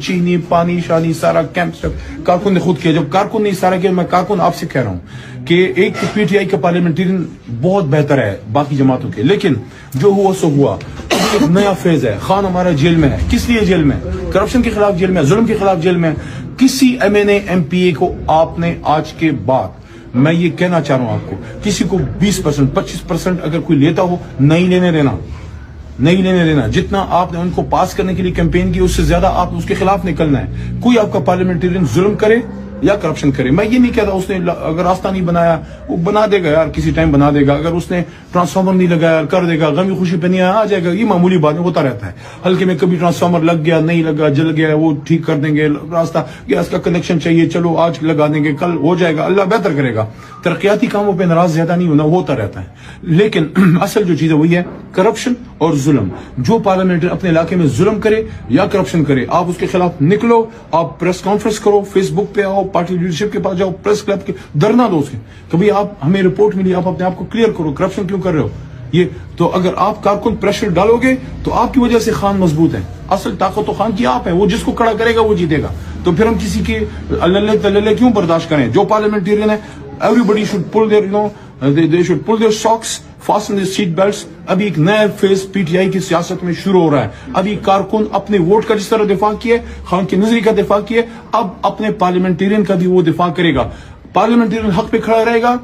چینی, پانی, شانی, سارا کیمپ کارکن نے خود کیا. جب کارکن نے سارا کیا, میں کارکن آپ سے کہہ رہا ہوں کہ ایک پی ٹی آئی کا پارلیمنٹرین بہت بہتر ہے باقی جماعتوں کے, لیکن جو ہوا سو ہوا. ایک نیا فیز ہے. خان ہمارا جیل میں ہے. کس لیے جیل میں؟ کرپشن کے خلاف جیل میں, ظلم کے خلاف جیل میں. کسی M N A M P A کو آپ نے آج کے بعد, میں یہ کہنا چاہ رہا ہوں آپ کو, کسی کو 20% 25% اگر کوئی لیتا ہو, نہیں لینے دینا, نہیں لینے دینا. جتنا آپ نے ان کو پاس کرنے کے لیے کیمپین کی, اس سے زیادہ آپ اس کے خلاف نکلنا ہے. کوئی آپ کا پارلیمنٹرین ظلم کرے یا کرپشن کرے. میں یہ نہیں کہتا اس نے اگر راستہ نہیں بنایا وہ بنا دے گا یار, کسی ٹائم بنا دے گا. اگر اس نے ٹرانسفارمر نہیں لگایا کر دے گا, غمی خوشی پہ نہیں آ جائے گا. یہ معمولی بات ہوتا رہتا ہے. ہلکے میں کبھی ٹرانسفارمر لگ گیا, نہیں لگا, جل گیا, وہ ٹھیک کر دیں گے. راستہ گیس کا کنیکشن چاہیے, چلو آج لگا دیں گے, کل ہو جائے گا, اللہ بہتر کرے گا. ترقیاتی کاموں پہ ناراض زیادہ نہیں ہونا, ہوتا رہتا ہے. لیکن اصل جو چیز ہے وہی ہے کرپشن اور ظلم. جو پارلیمنٹ اپنے علاقے میں ظلم کرے یا کرپشن کرے, آپ اس کے خلاف نکلو, آپ پریس کانفرنس کرو, فیس بک پہ آؤ, پارٹی لیڈرشپ کے پاس جاؤ, پریس کلب کے دھرنا دو. اس کے کبھی آپ ہمیں رپورٹ ملی, آپ اپنے آپ کو کلیئر کرو, کرپشن کیوں کر رہے ہو. یہ تو اگر آپ کارکن پریشر ڈالو گے تو آپ کی وجہ سے خان مضبوط ہے. اصل طاقت تو خان کی آپ ہے, وہ جس کو کھڑا کرے گا وہ جیتے گا. تو پھر ہم کسی کے اللہ تللے کیوں برداشت کریں. جو پارلیمنٹرین ہے, everybody should pull their, they should pull their socks, fasten their seat belts. ابھی ایک نیا فیز پی ٹی آئی کی سیاست میں شروع ہو رہا ہے. ابھی کارکن اپنے ووٹ کا جس طرح دفاع کیے, خان کی نظری کا دفاع کیے, اب اپنے پارلیمنٹرین کا بھی وہ دفاع کرے گا. پارلیمنٹرین حق پہ کھڑا رہے گا,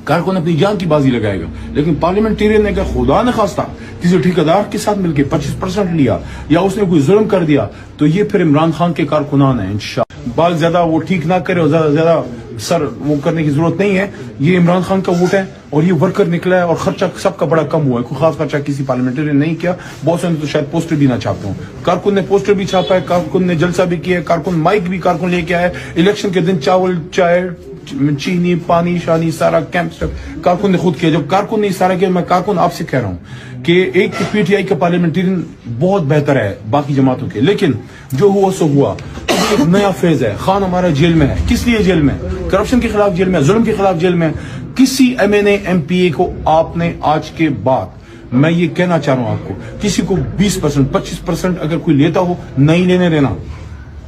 کارکن اپنی جان کی بازی لگائے گا. لیکن پارلیمنٹرین نے کہا خدا نہ خواستہ کسی ٹھیکیدار کے ساتھ مل کے 25% لیا یا اس نے کوئی ظلم کر دیا, تو یہ پھر عمران خان کے کارکنان ہیں. انشاءاللہ بال زیادہ وہ ٹھیک نہ کرے اور زیادہ سر وہ کرنے کی ضرورت نہیں ہے. یہ عمران خان کا ووٹ ہے اور یہ ورکر نکلا ہے, اور خرچہ سب کا بڑا کم ہوا ہے. کوئی خاص خرچہ کسی پارلیمنٹرین نے نہیں کیا. بہت سے تو شاید پوسٹر بھی نہ چھاپتے ہوں. کارکن نے پوسٹر بھی چھاپا ہے, کارکن نے جلسہ بھی کیا ہے, کارکن مائک بھی کارکن لے کے آیا ہے. الیکشن کے دن چاول, چائے, چینی, پانی, شانی, سارا کیمپ کارکن نے خود کیا. جب کارکن نے سارا کیا, میں کارکن آپ سے کہہ رہا ہوں کہ ایک پی ٹی آئی کا پارلیمنٹرین بہت بہتر ہے باقی جماعتوں کے, لیکن جو ہوا سو ہوا. ایک نیا فیز ہے. خان ہمارا جیل میں ہے. کس لیے جیل میں؟ کرپشن کے خلاف جیل میں, ظلم کے خلاف جیل میں. کسی M N A M P A کو آپ نے آج کے بعد, میں یہ کہنا چاہ رہا ہوں آپ کو, کسی کو 20% 25% اگر کوئی لیتا ہو, نہیں لینے دینا,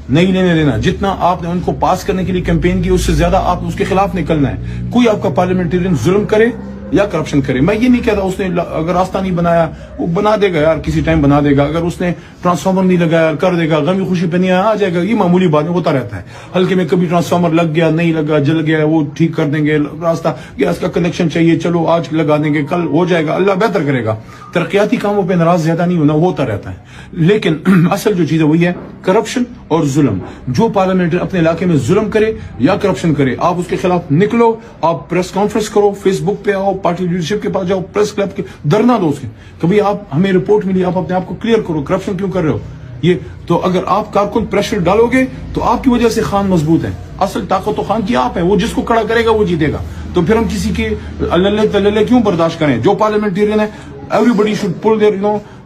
نہیں لینے دینا. جتنا آپ نے ان کو پاس کرنے کے لیے کیمپین کی, اس سے زیادہ آپ اس کے خلاف نکلنا ہے. کوئی آپ کا پارلیمنٹرین ظلم کرے یا کرپشن کرے. میں یہ نہیں کہتا اس نے اگر راستہ نہیں بنایا وہ بنا دے گا یار, کسی ٹائم بنا دے گا. اگر اس نے ٹرانسفارمر نہیں لگایا کر دے گا, غمی خوشی پہ نہیں آ جائے گا. یہ معمولی بات ہوتا رہتا ہے. ہلکے میں کبھی ٹرانسفارمر لگ گیا, نہیں لگا, جل گیا, وہ ٹھیک کر دیں گے. راستہ گیس کا کنیکشن چاہیے, چلو آج لگا دیں گے, کل ہو جائے گا, اللہ بہتر کرے گا. ترقیاتی کاموں پہ ناراض زیادہ نہیں ہونا, ہوتا رہتا ہے. لیکن اصل جو چیز ہے وہی ہے کرپشن اور ظلم. جو پارلیمنٹ اپنے علاقے میں ظلم کرے یا کرپشن کرے, آپ اس کے خلاف نکلو, آپ پریس کانفرنس کرو, فیس بک پہ آؤ, پارٹی لیڈرشپ کے پاس جاؤ, پریس کلب کے دھرنا دو. اس کے کبھی آپ ہمیں رپورٹ ملی, آپ اپنے آپ کو کلیئر کرو, کرپشن کیوں کر رہے ہو. یہ تو اگر آپ کارکن پریشر ڈالو گے تو آپ کی وجہ سے خان مضبوط ہے. اصل طاقت تو خان کی آپ ہے, وہ جس کو کھڑا کرے گا وہ جیتے گا. تو پھر ہم کسی کے اللہ تللے کیوں برداشت کریں. جو پارلیمنٹرین ہے, everybody should pull their,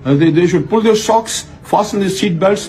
they should pull their socks, fasten their seat belts.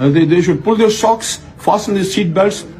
they should pull their socks, fasten their seat belts.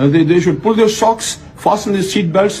they should pull their socks, fasten their seat belts.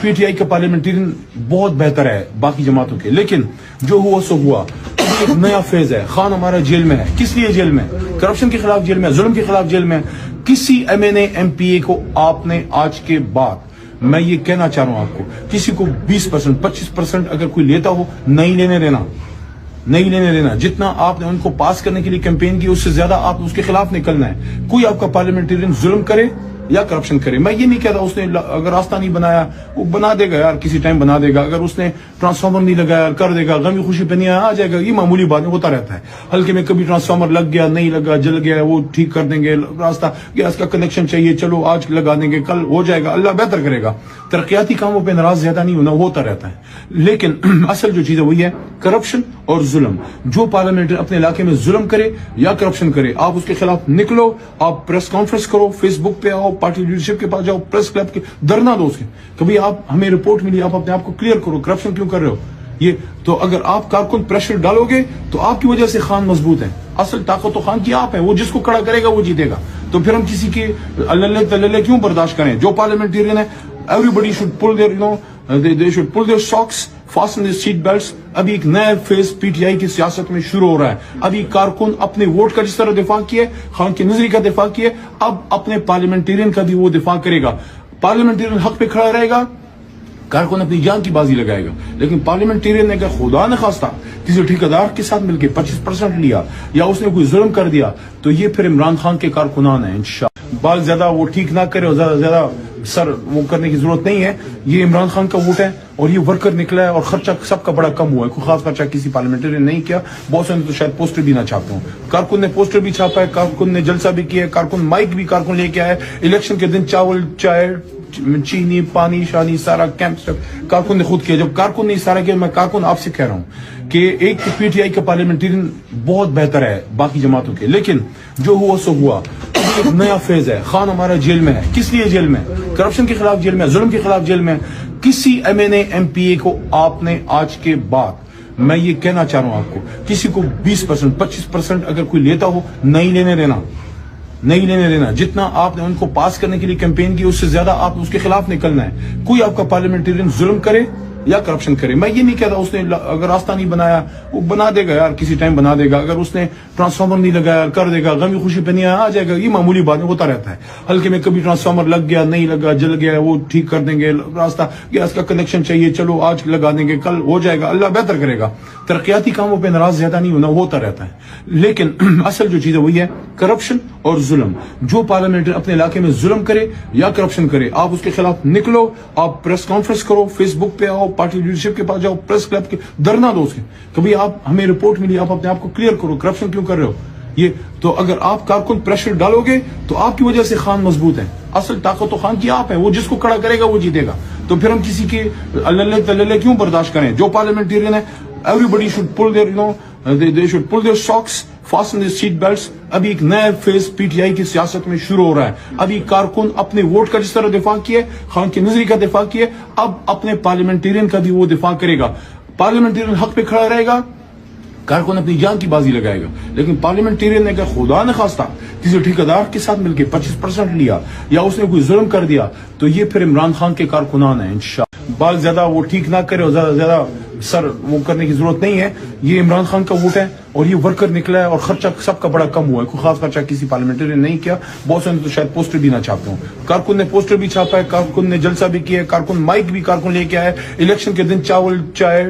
P T I کا parliamentarian بہت بہتر ہے باقی جماعتوں کے، لیکن جو ہوا سو ہوا۔ ایک نیا فیز ہے، خان ہمارا جیل میں ہے۔ کس لیے جیل میں؟ کرپشن کے خلاف جیل میں، ظلم کے خلاف جیل میں۔ کسی M N A M P A کو آپ نے آج کے بعد، میں یہ کہنا چاہ رہا ہوں آپ کو، کسی کو 20% 25% اگر کوئی لیتا ہو، نہیں لینے دینا۔ جتنا آپ نے ان کو پاس کرنے کے لیے کیمپین کی، اس سے زیادہ آپ اس کے خلاف نکلنا ہے۔ کوئی آپ کا پارلیمنٹرین ظلم کرے یا کرپشن کرے، میں یہ نہیں کہتا اس نے اگر راستہ نہیں بنایا وہ بنا دے گا یار، کسی ٹائم بنا دے گا۔ اگر اس نے ٹرانسفارمر نہیں لگایا کر دے گا، غمی خوشی پہ نہیں آیا آ جائے گا، یہ معمولی بات ہوتا رہتا ہے۔ ہلکے میں کبھی ٹرانسفارمر لگ گیا، نہیں لگا، جل گیا، وہ ٹھیک کر دیں گے۔ راستہ گیس کا کنیکشن چاہیے، چلو آج لگا دیں گے، کل ہو جائے گا، اللہ بہتر کرے گا۔ ترقیاتی کاموں پہ ناراض زیادہ نہیں ہونا، ہوتا رہتا ہے۔ لیکن اصل جو چیز ہے وہی ہے کرپشن اور ظلم۔ جو پارلیمنٹر اپنے علاقے میں ظلم کرے یا کرپشن کرے، آپ اس کے خلاف نکلو، آپ پریس کانفرنس کرو، فیس بک پہ آؤ، پارٹی لیڈرشپ کے پاس جاؤ، پریس کلب کے دھرنا دو اس کے، کبھی آپ ہمیں رپورٹ ملی، آپ اپنے آپ کو کلیئر کرو، کرپشن کیوں کر رہے ہو یہ۔ تو اگر آپ کارکن پریشر ڈالو گے تو آپ کی وجہ سے خان مضبوط ہے۔ اصل طاقت تو خان کی آپ ہے، وہ جس کو کھڑا کرے گا وہ جیتے گا۔ تو پھر ہم کسی کے اللہ تللے کیوں برداشت کریں؟ جو پارلیمنٹرین ہے، everybody should pull their they should pull their socks, fasten their seat belts۔ ابھی ایک نیا فیز پی ٹی آئی کی سیاست میں شروع ہو رہا ہے۔ ابھی کارکن اپنے ووٹ کا جس طرح دفاع کیے، خان کی نظری کا دفاع کیے، اب اپنے پارلیمنٹرین کا بھی وہ دفاع کرے گا۔ پارلیمنٹرین حق پہ کھڑا رہے گا، کارکن اپنی جان کی بازی لگائے گا۔ لیکن پارلیمنٹرین نے اگر خدا نہ خواستہ کسی ٹھیکیدار کے ساتھ مل کے 25% لیا یا اس نے کوئی ظلم کر دیا، تو یہ پھر عمران خان کے کارکنان ہیں۔ انشاءاللہ بال زیادہ وہ ٹھیک نہ کرے اور زیادہ سر وہ کرنے کی ضرورت نہیں ہے۔ یہ عمران خان کا ووٹ ہے اور یہ ورکر نکلا ہے، اور خرچہ سب کا بڑا کم ہوا ہے۔ کوئی خاص خرچہ کسی پارلیمنٹرین نے نہیں کیا۔ بہت سے نے تو شاید پوسٹر بھی نہ چھاپتے ہوں۔ کارکن نے پوسٹر بھی چھاپا ہے، کارکن نے جلسہ بھی کیا ہے، کارکن مائک بھی کارکن لے کے آیا ہے۔ الیکشن کے دن چاول، چائے، چینی، پانی شانی سارا کیمپ کارکن نے خود کیا۔ جب کارکن نے سارا کیا، میں کارکن آپ سے کہہ رہا ہوں کہ ایک پی ٹی آئی کا پارلیمنٹرین بہت بہتر ہے باقی جماعتوں کے، لیکن جو ہوا سو ہوا۔ ایک نیا فیز ہے، خان ہمارا جیل میں ہے۔ کس لیے جیل میں؟ کرپشن کے خلاف جیل میں، ظلم کے خلاف جیل میں۔ کسی M N A M P A کو آپ نے آج کے بعد، میں یہ کہنا چاہ رہا ہوں آپ کو، کسی کو 20% 25% اگر کوئی لیتا ہو، نہیں لینے دینا۔ جتنا آپ نے ان کو پاس کرنے کے لیے کیمپین کی، اس سے زیادہ آپ اس کے خلاف نکلنا ہے۔ کوئی آپ کا پارلیمنٹرین ظلم کرے یا کرپشن کرے، میں یہ نہیں کہتا اس نے اگر راستہ نہیں بنایا وہ بنا دے گا یار، کسی ٹائم بنا دے گا۔ اگر اس نے ٹرانسفارمر نہیں لگایا کر دے گا، غمی خوشی پہ نہیں آیا آ جائے گا، یہ معمولی بات ہوتا رہتا ہے۔ ہلکے میں کبھی ٹرانسفارمر لگ گیا، نہیں لگا، جل گیا، وہ ٹھیک کر دیں گے۔ راستہ گیس کا کنیکشن چاہیے، چلو آج لگا دیں گے، کل ہو جائے گا، اللہ بہتر کرے گا۔ ترقیاتی کاموں پہ ناراض زیادہ نہیں ہونا، ہوتا رہتا ہے۔ لیکن اصل جو چیز ہے وہی ہے کرپشن اور ظلم۔ جو پارلیمنٹر اپنے علاقے میں ظلم کرے یا کرپشن کرے، آپ اس کے خلاف نکلو، آپ پریس کانفرنس کرو، فیس بک پہ آؤ، پارٹی لیڈرشپ کے پاس جاؤ، پریس کلب کے دھرنا دو اس کے، کبھی آپ ہمیں رپورٹ ملی، آپ اپنے آپ کو کلیئر کرو، کرپشن کیوں کر رہے ہو یہ۔ تو اگر آپ کارکن پریشر ڈالو گے تو آپ کی وجہ سے خان مضبوط ہے۔ اصل طاقت تو خان کی آپ ہے، وہ جس کو کھڑا کرے گا وہ جیتے گا۔ تو پھر ہم کسی کے اللہ تللے کیوں برداشت کریں؟ جو پارلیمنٹرین ہے، everybody should pull their they should pull their socks, fasten their seat belts۔ ابھی ایک نیا فیز پی ٹی آئی کی سیاست میں شروع ہو رہا ہے۔ ابھی کارکن اپنے ووٹ کا جس طرح دفاع کیے، خان کی نظری کا دفاع کیے، اب اپنے پارلیمنٹرین کا بھی وہ دفاع کرے گا۔ پارلیمنٹرین حق پہ کھڑا رہے گا، کارکن اپنی جان کی بازی لگائے گا۔ لیکن پارلیمنٹرین نے اگر خدا نہ خواستہ کسی ٹھیکیدار کے ساتھ مل کے 25% لیا یا اس نے کوئی ظلم کر دیا، تو یہ پھر عمران خان کے کارکنان ہیں۔ انشاءاللہ بال زیادہ وہ ٹھیک نہ کرے اور زیادہ سر وہ کرنے کی ضرورت نہیں ہے۔ یہ عمران خان کا ووٹ ہے اور یہ ورکر نکلا ہے، اور خرچہ سب کا بڑا کم ہوا ہے۔ کوئی خاص خرچہ کسی پارلیمنٹرین نے نہیں کیا۔ بہت سے نے تو شاید پوسٹر بھی نہ چھاپتے ہوں۔ کارکن نے پوسٹر بھی چھاپا ہے، کارکن نے جلسہ بھی کیا ہے، کارکن مائک بھی کارکن لے کے آیا ہے۔ الیکشن کے دن چاول، چائے،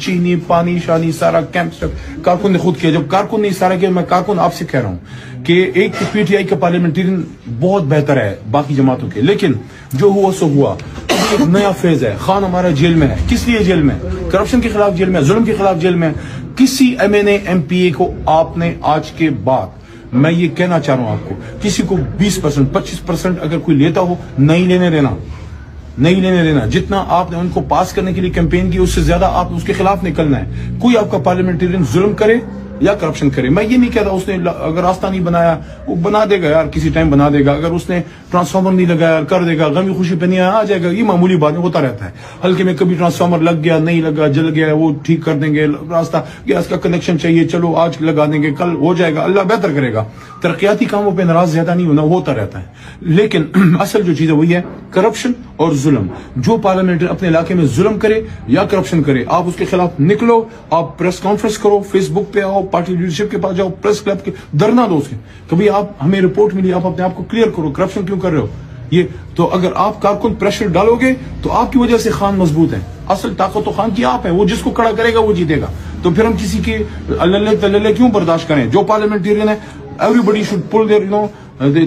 چینی، پانی شانی سارا کیمپ کارکن نے خود کیا۔ جب کارکن نے سارا کیا، میں کارکن آپ سے کہہ رہا ہوں کہ ایک پی ٹی آئی کا پارلیمنٹرین بہت بہتر ہے باقی جماعتوں کے، لیکن جو ہوا سو ہوا۔ ایک نیا فیز ہے، خان ہمارا جیل میں ہے۔ کس لیے جیل میں؟ کرپشن کے خلاف جیل میں، ظلم کے خلاف جیل میں۔ کسی M N A M P A کو آپ نے آج کے بعد، میں یہ کہنا چاہ رہا ہوں آپ کو، کسی کو 20% 25% اگر کوئی لیتا ہو، نہیں لینے دینا۔ جتنا آپ نے ان کو پاس کرنے کے لیے کیمپین کی، اس سے زیادہ آپ اس کے خلاف نکلنا ہے۔ کوئی آپ کا پارلیمنٹرین ظلم کرے یا کرپشن کرے. میں یہ نہیں کہتا اس نے اگر راستہ نہیں بنایا وہ بنا دے گا یار, کسی ٹائم بنا دے گا. اگر اس نے ٹرانسفارمر نہیں لگایا کر دے گا, غمی خوشی پہ نہیں آ جائے گا, یہ معمولی بات ہوتا رہتا ہے. ہلکے میں کبھی ٹرانسفارمر لگ گیا, نہیں لگا, جل گیا, وہ ٹھیک کر دیں گے. راستہ گیس کا کنیکشن چاہیے, چلو آج لگا دیں گے, کل ہو جائے گا, اللہ بہتر کرے گا. ترقیاتی کاموں پہ ناراض زیادہ نہیں ہونا, ہوتا رہتا ہے. لیکن اصل جو چیز ہے وہی ہے کرپشن اور ظلم. جو پارلیمنٹ اپنے علاقے میں ظلم کرے یا کرپشن کرے, آپ اس کے خلاف نکلو, آپ پریس کانفرنس کرو, فیس بک پہ آؤ, پارٹی لیڈرشپ کے پاس جاؤ, پریس کلب کے دھرنا دو. اس کے کبھی آپ ہمیں رپورٹ ملی, آپ اپنے آپ کو کلیئر کرو, کرپشن کیوں کر رہے ہو. یہ تو اگر آپ کارکن پریشر ڈالو گے تو آپ کی وجہ سے خان مضبوط ہے. اصل طاقت تو خان کی آپ ہے, وہ جس کو کھڑا کرے گا وہ جیتے گا. تو پھر ہم کسی کے اللہ تللے کیوں برداشت کریں. جو پارلیمنٹیرین ہے, everybody should pull their,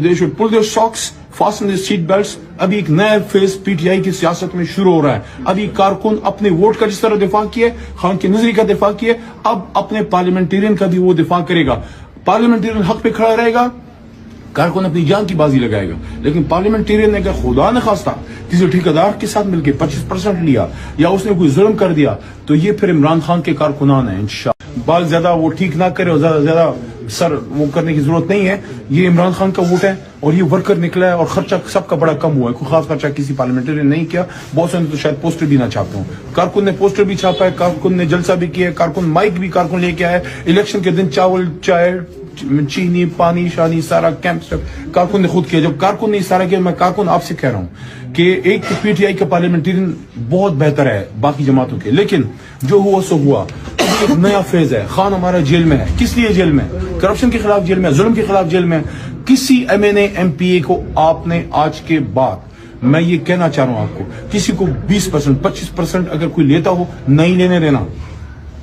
they should pull their socks, fasten their seat belts. ابھی ایک نیا فیز پی ٹی آئی کی سیاست میں شروع ہو رہا ہے. ابھی کارکن اپنے ووٹ کا جس طرح دفاع کیے, خان کی نظری کا دفاع کیے, اب اپنے پارلیمنٹیرین کا بھی وہ دفاع کرے گا. پارلیمنٹیرین حق پہ کھڑا رہے گا, کارکن اپنی جان کی بازی لگائے گا. لیکن پارلیمنٹیرین نے اگر خدا نہ خواستہ کسی ٹھیکیدار کے ساتھ مل کے 25% لیا یا اس نے کوئی ظلم کر دیا, تو یہ پھر عمران خان کے کارکنان ہیں. انشاءاللہ بال زیادہ وہ ٹھیک نہ کرے اور زیادہ سر وہ کرنے کی ضرورت نہیں ہے. یہ عمران خان کا ووٹ ہے اور یہ ورکر نکلا ہے, اور خرچہ سب کا بڑا کم ہوا ہے. کوئی خاص خرچہ کسی پارلیمنٹیرین نے نہیں کیا. بہت سے تو شاید پوسٹر بھی نہ چھاپتے ہوں. کارکن نے پوسٹر بھی چھاپا ہے, کارکن نے جلسہ بھی کیا ہے, کارکن مائک بھی کارکن لے کے آیا ہے. الیکشن کے دن چاول, چائے, چینی, پانی, شانی سارا کیمپ کارکن نے خود کیا. جب کارکن نے سارا کیا, میں کارکن آپ سے کہہ رہا ہوں کہ ایک پی ٹی آئی کا پارلیمنٹیرین بہت بہتر ہے باقی جماعتوں کے, لیکن جو ہوا سو ہوا. ایک نیا فیز ہے. خان ہمارا جیل میں ہے. کس لیے جیل میں؟ کرپشن کے خلاف جیل میں, ظلم کے خلاف جیل میں. کسی M N A M P A کو آپ نے آج کے بعد, میں یہ کہنا چاہ رہا ہوں آپ کو, کسی کو 20% 25% اگر کوئی لیتا ہو, نہیں لینے دینا,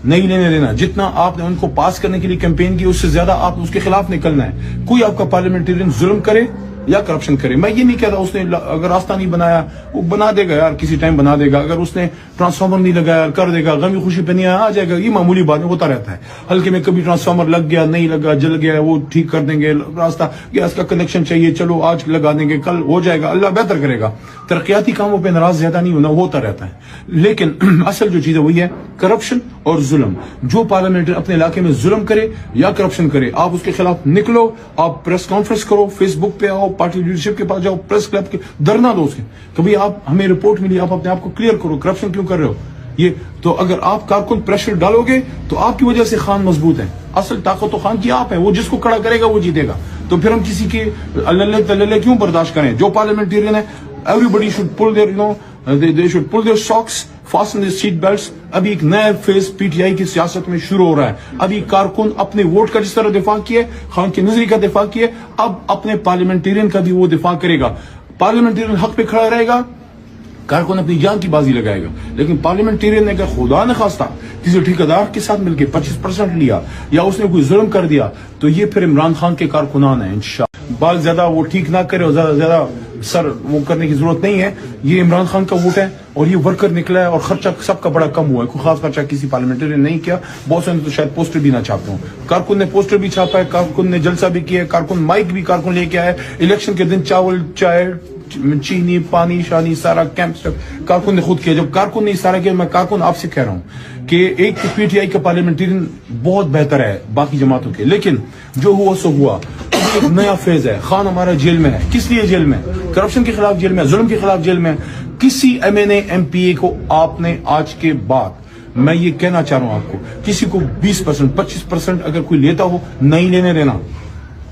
نہیں لینے دینا. جتنا آپ نے ان کو پاس کرنے کے لیے کیمپین کی, اس سے زیادہ آپ اس کے خلاف نکلنا ہے. کوئی آپ کا پارلیمنٹیرین ظلم کرے یا کرپشن کرے, میں یہ نہیں کہتا اس نے اگر راستہ نہیں بنایا وہ بنا دے گا یار, کسی ٹائم بنا دے گا. اگر اس نے ٹرانسفارمر نہیں لگایا کر دے گا, غمی خوشی پہ نہیں آ جائے گا, یہ معمولی بات ہوتا رہتا ہے. ہلکے میں کبھی ٹرانسفارمر لگ گیا, نہیں لگا, جل گیا, وہ ٹھیک کر دیں گے. راستہ گیس کا کنیکشن چاہیے, چلو آج لگا دیں گے, کل ہو جائے گا, اللہ بہتر کرے گا. ترقیاتی کاموں پہ ناراض زیادہ نہیں ہونا, ہوتا رہتا ہے. لیکن اصل جو چیز ہے وہی ہے کرپشن اور ظلم. جو پارلیمنٹ اپنے علاقے میں ظلم کرے یا کرپشن کرے, آپ اس کے خلاف نکلو, آپ پریس کانفرنس کرو, فیس بک پہ آؤ, پارٹی لیڈرشپ کے پاس جاؤ, پریس کلب کے دھرنا دو. اس کے کبھی آپ ہمیں رپورٹ ملی, آپ اپنے آپ کو کلیئر کرو, کرپشن کیوں کر رہے ہو. یہ تو اگر آپ کارکن پریشر ڈالو گے تو آپ کی وجہ سے خان مضبوط ہے. اصل طاقت تو خان کی آپ ہے, وہ جس کو کھڑا کرے گا وہ جیتے گا. تو پھر ہم کسی کے اللہ تللے کیوں برداشت کریں. جو پارلیمنٹیرین ہے, everybody should pull their, they should pull their socks, fasten their seat belts. ابھی ایک نیا فیز پی ٹی آئی کی سیاست میں شروع ہو رہا ہے. ابھی کارکن اپنے ووٹ کا جس طرح دفاع کیے, خان کی نظری کا دفاع کیے, اب اپنے پارلیمنٹیرین کا بھی وہ دفاع کرے گا. پارلیمنٹیرین حق پہ کھڑا رہے گا, کارکن اپنی جان کی بازی لگائے گا. لیکن پارلیمنٹیرین نے اگر خدا نہ خواستہ کسی ٹھیکیدار کے ساتھ مل کے 25% لیا یا اس نے کوئی ظلم کر دیا, تو یہ پھر عمران خان کے کارکنان ہیں. انشاءاللہ بال زیادہ وہ ٹھیک نہ کرے اور زیادہ سر وہ کرنے کی ضرورت نہیں ہے. یہ عمران خان کا ووٹ ہے اور یہ ورکر نکلا ہے, اور خرچہ سب کا بڑا کم ہوا ہے. کوئی خاص خرچہ کسی پارلیمنٹیرین نے نہیں کیا. بہت سے تو شاید پوسٹر بھی نہ چھاپتے ہوں. کارکن نے پوسٹر بھی چھاپا ہے, کارکن نے جلسہ بھی کیا ہے, کارکن مائک بھی کارکن لے کے آیا ہے. الیکشن کے دن چاول, چائے, چینی, پانی, شانی سارا کیمپ کارکن نے خود کیا. جب کارکن نے سارا کیا, میں کارکن آپ سے کہہ رہا ہوں کہ ایک پی ٹی آئی کا پارلیمنٹیرین بہت بہتر ہے باقی جماعتوں کے, لیکن جو ہوا سو ہوا. ایک نیا فیز ہے. خان ہمارا جیل میں ہے. کس لیے جیل میں؟ کرپشن کے خلاف جیل میں, ظلم کے خلاف جیل میں. کسی M N A M P A کو آپ نے آج کے بعد, میں یہ کہنا چاہ رہا ہوں آپ کو, کسی کو 20% 25% اگر کوئی لیتا ہو, نہیں لینے دینا,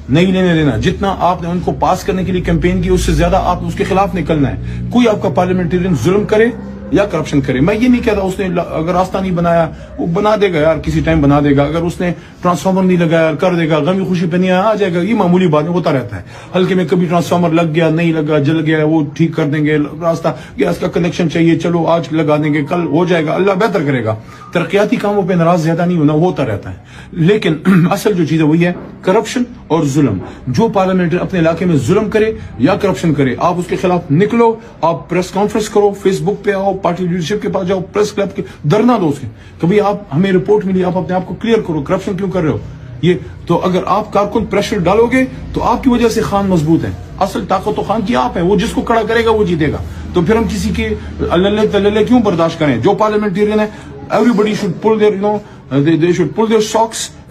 نہیں لینے دینا. جتنا آپ نے ان کو پاس کرنے کے لیے کیمپین کی, اس سے زیادہ آپ اس کے خلاف نکلنا ہے. کوئی آپ کا پارلیمنٹیرین ظلم کرے یا کرپشن کرے, میں یہ نہیں کہتا اس نے اگر راستہ نہیں بنایا وہ بنا دے گا یار, کسی ٹائم بنا دے گا. اگر اس نے ٹرانسفارمر نہیں لگایا کر دے گا, غمی خوشی پہ نہیں آ جائے گا, یہ معمولی بات ہوتا رہتا ہے. ہلکے میں کبھی ٹرانسفارمر لگ گیا, نہیں لگا, جل گیا, وہ ٹھیک کر دیں گے. راستہ گیس کا کنیکشن چاہیے, چلو آج لگا دیں گے, کل ہو جائے گا, اللہ بہتر کرے گا. ترقیاتی کاموں پہ ناراض زیادہ نہیں ہونا, ہوتا رہتا ہے. لیکن اصل جو چیز ہے وہی ہے کرپشن اور ظلم. جو پارلیمنٹ اپنے علاقے میں ظلم کرے یا کرپشن کرے, آپ اس کے خلاف نکلو, آپ پریس کانفرنس کرو, فیس بک پہ آؤ, پارٹی لیڈرشپ کے پاس جاؤ, پریس کلب کے دھرنا دو. اس کے کبھی آپ ہمیں رپورٹ ملی, آپ اپنے آپ کو کلیئر کرو, کرپشن کیوں کر رہے ہو. یہ تو اگر آپ کارکن پریشر ڈالو گے تو آپ کی وجہ سے خان مضبوط ہے. اصل طاقت تو خان کی آپ ہے, وہ جس کو کھڑا کرے گا وہ جیتے گا. تو پھر ہم کسی کے اللہ تللے کیوں برداشت کریں. جو پارلیمنٹیرین ہے, everybody should pull their, they should pull their socks,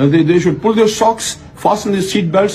they should pull their socks, fasten their seat belts।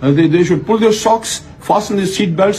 they should pull their socks, fasten their seat belts।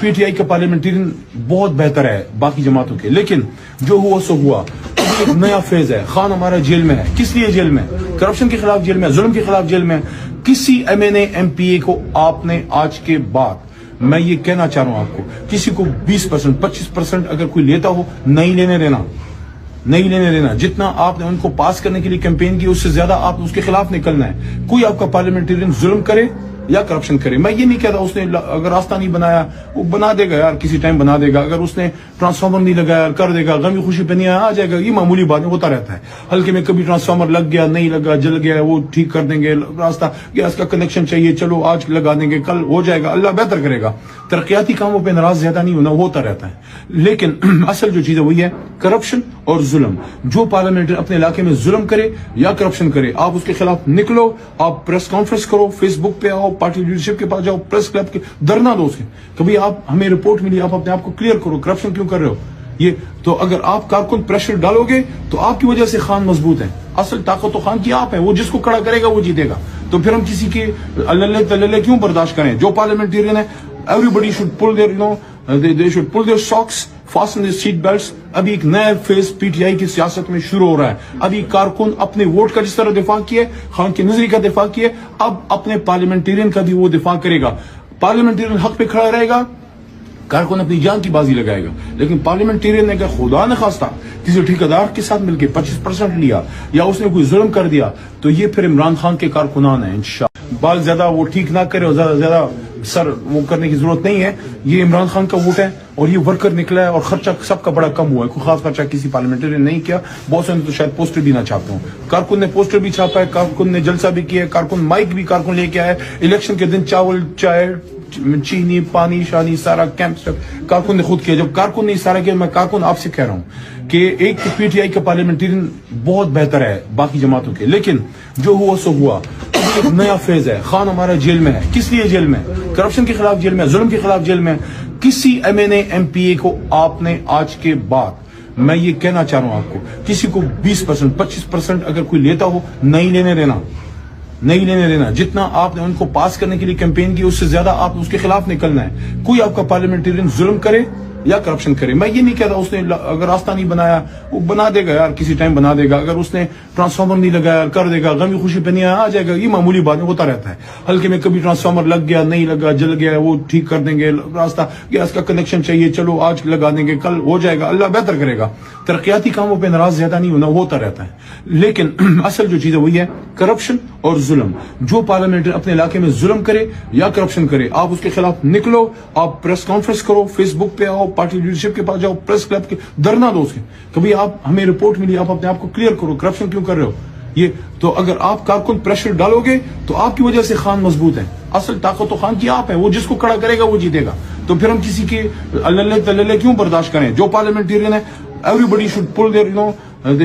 P T I کا parliamentarian بہت بہتر ہے باقی جماعتوں کے، لیکن جو ہوا سو ہوا۔ ایک نیا فیز ہے، خان ہمارا جیل میں ہے۔ کس لیے جیل میں؟ کرپشن کے خلاف جیل میں، ظلم کے خلاف جیل میں۔ کسی M N A M P A کو آپ نے آج کے بعد، میں یہ کہنا چاہ رہا ہوں آپ کو، کسی کو 20% 25% اگر کوئی لیتا ہو، نہیں لینے دینا، نہیں لینے دینا۔ جتنا آپ نے ان کو پاس کرنے کے لیے کیمپین کی، اس سے زیادہ آپ اس کے خلاف نکلنا ہے۔ کوئی آپ کا پارلیمنٹرین ظلم کرے یا کرپشن کرے، میں یہ نہیں کہتا اس نے اگر راستہ نہیں بنایا وہ بنا دے گا یار، کسی ٹائم بنا دے گا۔ اگر اس نے ٹرانسفارمر نہیں لگایا کر دے گا، غمی خوشی پہ نہیں آیا آ جائے گا، یہ معمولی بات ہوتا رہتا ہے۔ ہلکے میں کبھی ٹرانسفارمر لگ گیا، نہیں لگا، جل گیا، وہ ٹھیک کر دیں گے۔ راستہ گیس کا کنیکشن چاہیے، چلو آج لگا دیں گے، کل ہو جائے گا، اللہ بہتر کرے گا۔ ترقیاتی کاموں پہ ناراض زیادہ نہیں ہونا، ہوتا رہتا ہے۔ لیکن اصل جو چیز ہے وہی ہے کرپشن اور ظلم۔ جو پارلیمنٹ اپنے علاقے میں ظلم کرے یا کرپشن کرے، آپ اس کے خلاف نکلو، آپ پریس کانفرنس کرو، فیس بک پہ آؤ، پارٹی لیڈرشپ کے پاس جاؤ، پریس کلب کے دھرنا دو اس کے۔ کبھی آپ ہمیں رپورٹ ملی، آپ اپنے آپ کو کلیئر کرو، کرپشن کیوں کر رہے ہو یہ تو۔ اگر آپ کارکن پریشر ڈالو گے تو آپ کی وجہ سے خان مضبوط ہے۔ اصل طاقت تو خان کی آپ ہے، وہ جس کو کھڑا کرے گا وہ جیتے گا۔ تو پھر ہم کسی کے اللہ تللے کیوں برداشت کریں؟ جو پارلیمنٹرین ہے، everybody should pull their they should pull their socks, fasten their seat belts۔ ابھی ایک نیا فیز پی ٹی آئی کی سیاست میں شروع ہو رہا ہے۔ ابھی کارکن اپنے ووٹ کا جس طرح دفاع کیے، خان کی نظری کا دفاع کیے، اب اپنے پارلیمنٹرین کا بھی وہ دفاع کرے گا۔ پارلیمنٹرین حق پہ کھڑا رہے گا، کارکن اپنی جان کی بازی لگائے گا۔ لیکن پارلیمنٹرین نے کہ خدا نہ خواستہ کسی ٹھیکیدار کے ساتھ مل کے 25% لیا یا اس نے کوئی ظلم کر دیا، تو یہ پھر عمران خان کے کارکنان ہیں۔ انشاءاللہ بال زیادہ وہ ٹھیک نہ کرے اور زیادہ سر وہ کرنے کی ضرورت نہیں ہے۔ یہ عمران خان کا ووٹ ہے اور یہ ورکر نکلا ہے، اور خرچہ سب کا بڑا کم ہوا ہے۔ کوئی خاص خرچہ کسی پارلیمنٹرین نے نہیں کیا۔ بہت سے تو شاید پوسٹر بھی نہ چھاپتے ہوں۔ کارکن نے پوسٹر بھی چھاپا ہے، کارکن نے جلسہ بھی کیا ہے، کارکن مائک بھی کارکن لے کے آیا ہے۔ الیکشن کے دن چاول، چائے، چینی، پانی شانی سارا کیمپ کارکن نے خود کیا۔ جب کارکن نے سارا کیا، میں کارکن آپ سے کہہ رہا ہوں کہ ایک پی ٹی آئی کا پارلیمنٹرین بہت بہتر ہے باقی جماعتوں کے، لیکن جو ہوا سو ہوا۔ ایک نیا فیز ہے، خان ہمارا جیل میں ہے۔ کس لیے جیل میں؟ کرپشن کے خلاف جیل میں، ظلم کے خلاف جیل میں۔ کسی M N A M P A کو آپ نے آج کے بعد، میں یہ کہنا چاہ رہا ہوں آپ کو، کسی کو 20% 25% اگر کوئی لیتا ہو، نہیں لینے دینا، نہیں لینے دینا۔ جتنا آپ نے ان کو پاس کرنے کے لیے کیمپین کی، اس سے زیادہ آپ اس کے خلاف نکلنا ہے۔ کوئی آپ کا پارلیمنٹرین ظلم کرے یا کرپشن کرے، میں یہ نہیں کہتا اس نے اگر راستہ نہیں بنایا وہ بنا دے گا یار، کسی ٹائم بنا دے گا۔ اگر اس نے ٹرانسفارمر نہیں لگایا کر دے گا، غمی خوشی پہ نہیں آیا آ جائے گا، یہ معمولی بات ہوتا رہتا ہے۔ ہلکے میں کبھی ٹرانسفارمر لگ گیا، نہیں لگا، جل گیا، وہ ٹھیک کر دیں گے۔ راستہ گیس کا کنیکشن چاہیے، چلو آج لگا دیں گے، کل ہو جائے گا، اللہ بہتر کرے گا۔ ترقیاتی کاموں پہ ناراض زیادہ نہیں ہونا، ہوتا رہتا ہے۔ لیکن اصل جو چیز ہے وہی ہے کرپشن اور ظلم۔ جو پارلیمنٹ اپنے علاقے میں ظلم کرے یا کرپشن کرے، آپ اس کے خلاف نکلو، آپ پریس کانفرنس کرو، فیس بک پہ آؤ، پارٹی لیڈرشپ کے پاس جاؤ، پریس کلب کے دھرنا دو اس کے۔ کبھی آپ ہمیں رپورٹ ملی، آپ اپنے آپ کو کلیئر کرو، کرپشن کیوں کر رہے ہو یہ تو۔ اگر آپ کارکن پریشر ڈالو گے تو آپ کی وجہ سے خان مضبوط ہے۔ اصل طاقت تو خان کی آپ ہے، وہ جس کو کھڑا کرے گا وہ جیتے گا۔ تو پھر ہم کسی کے اللہ تللے کیوں برداشت کریں؟ جو پارلیمنٹرین ہے، everybody should pull their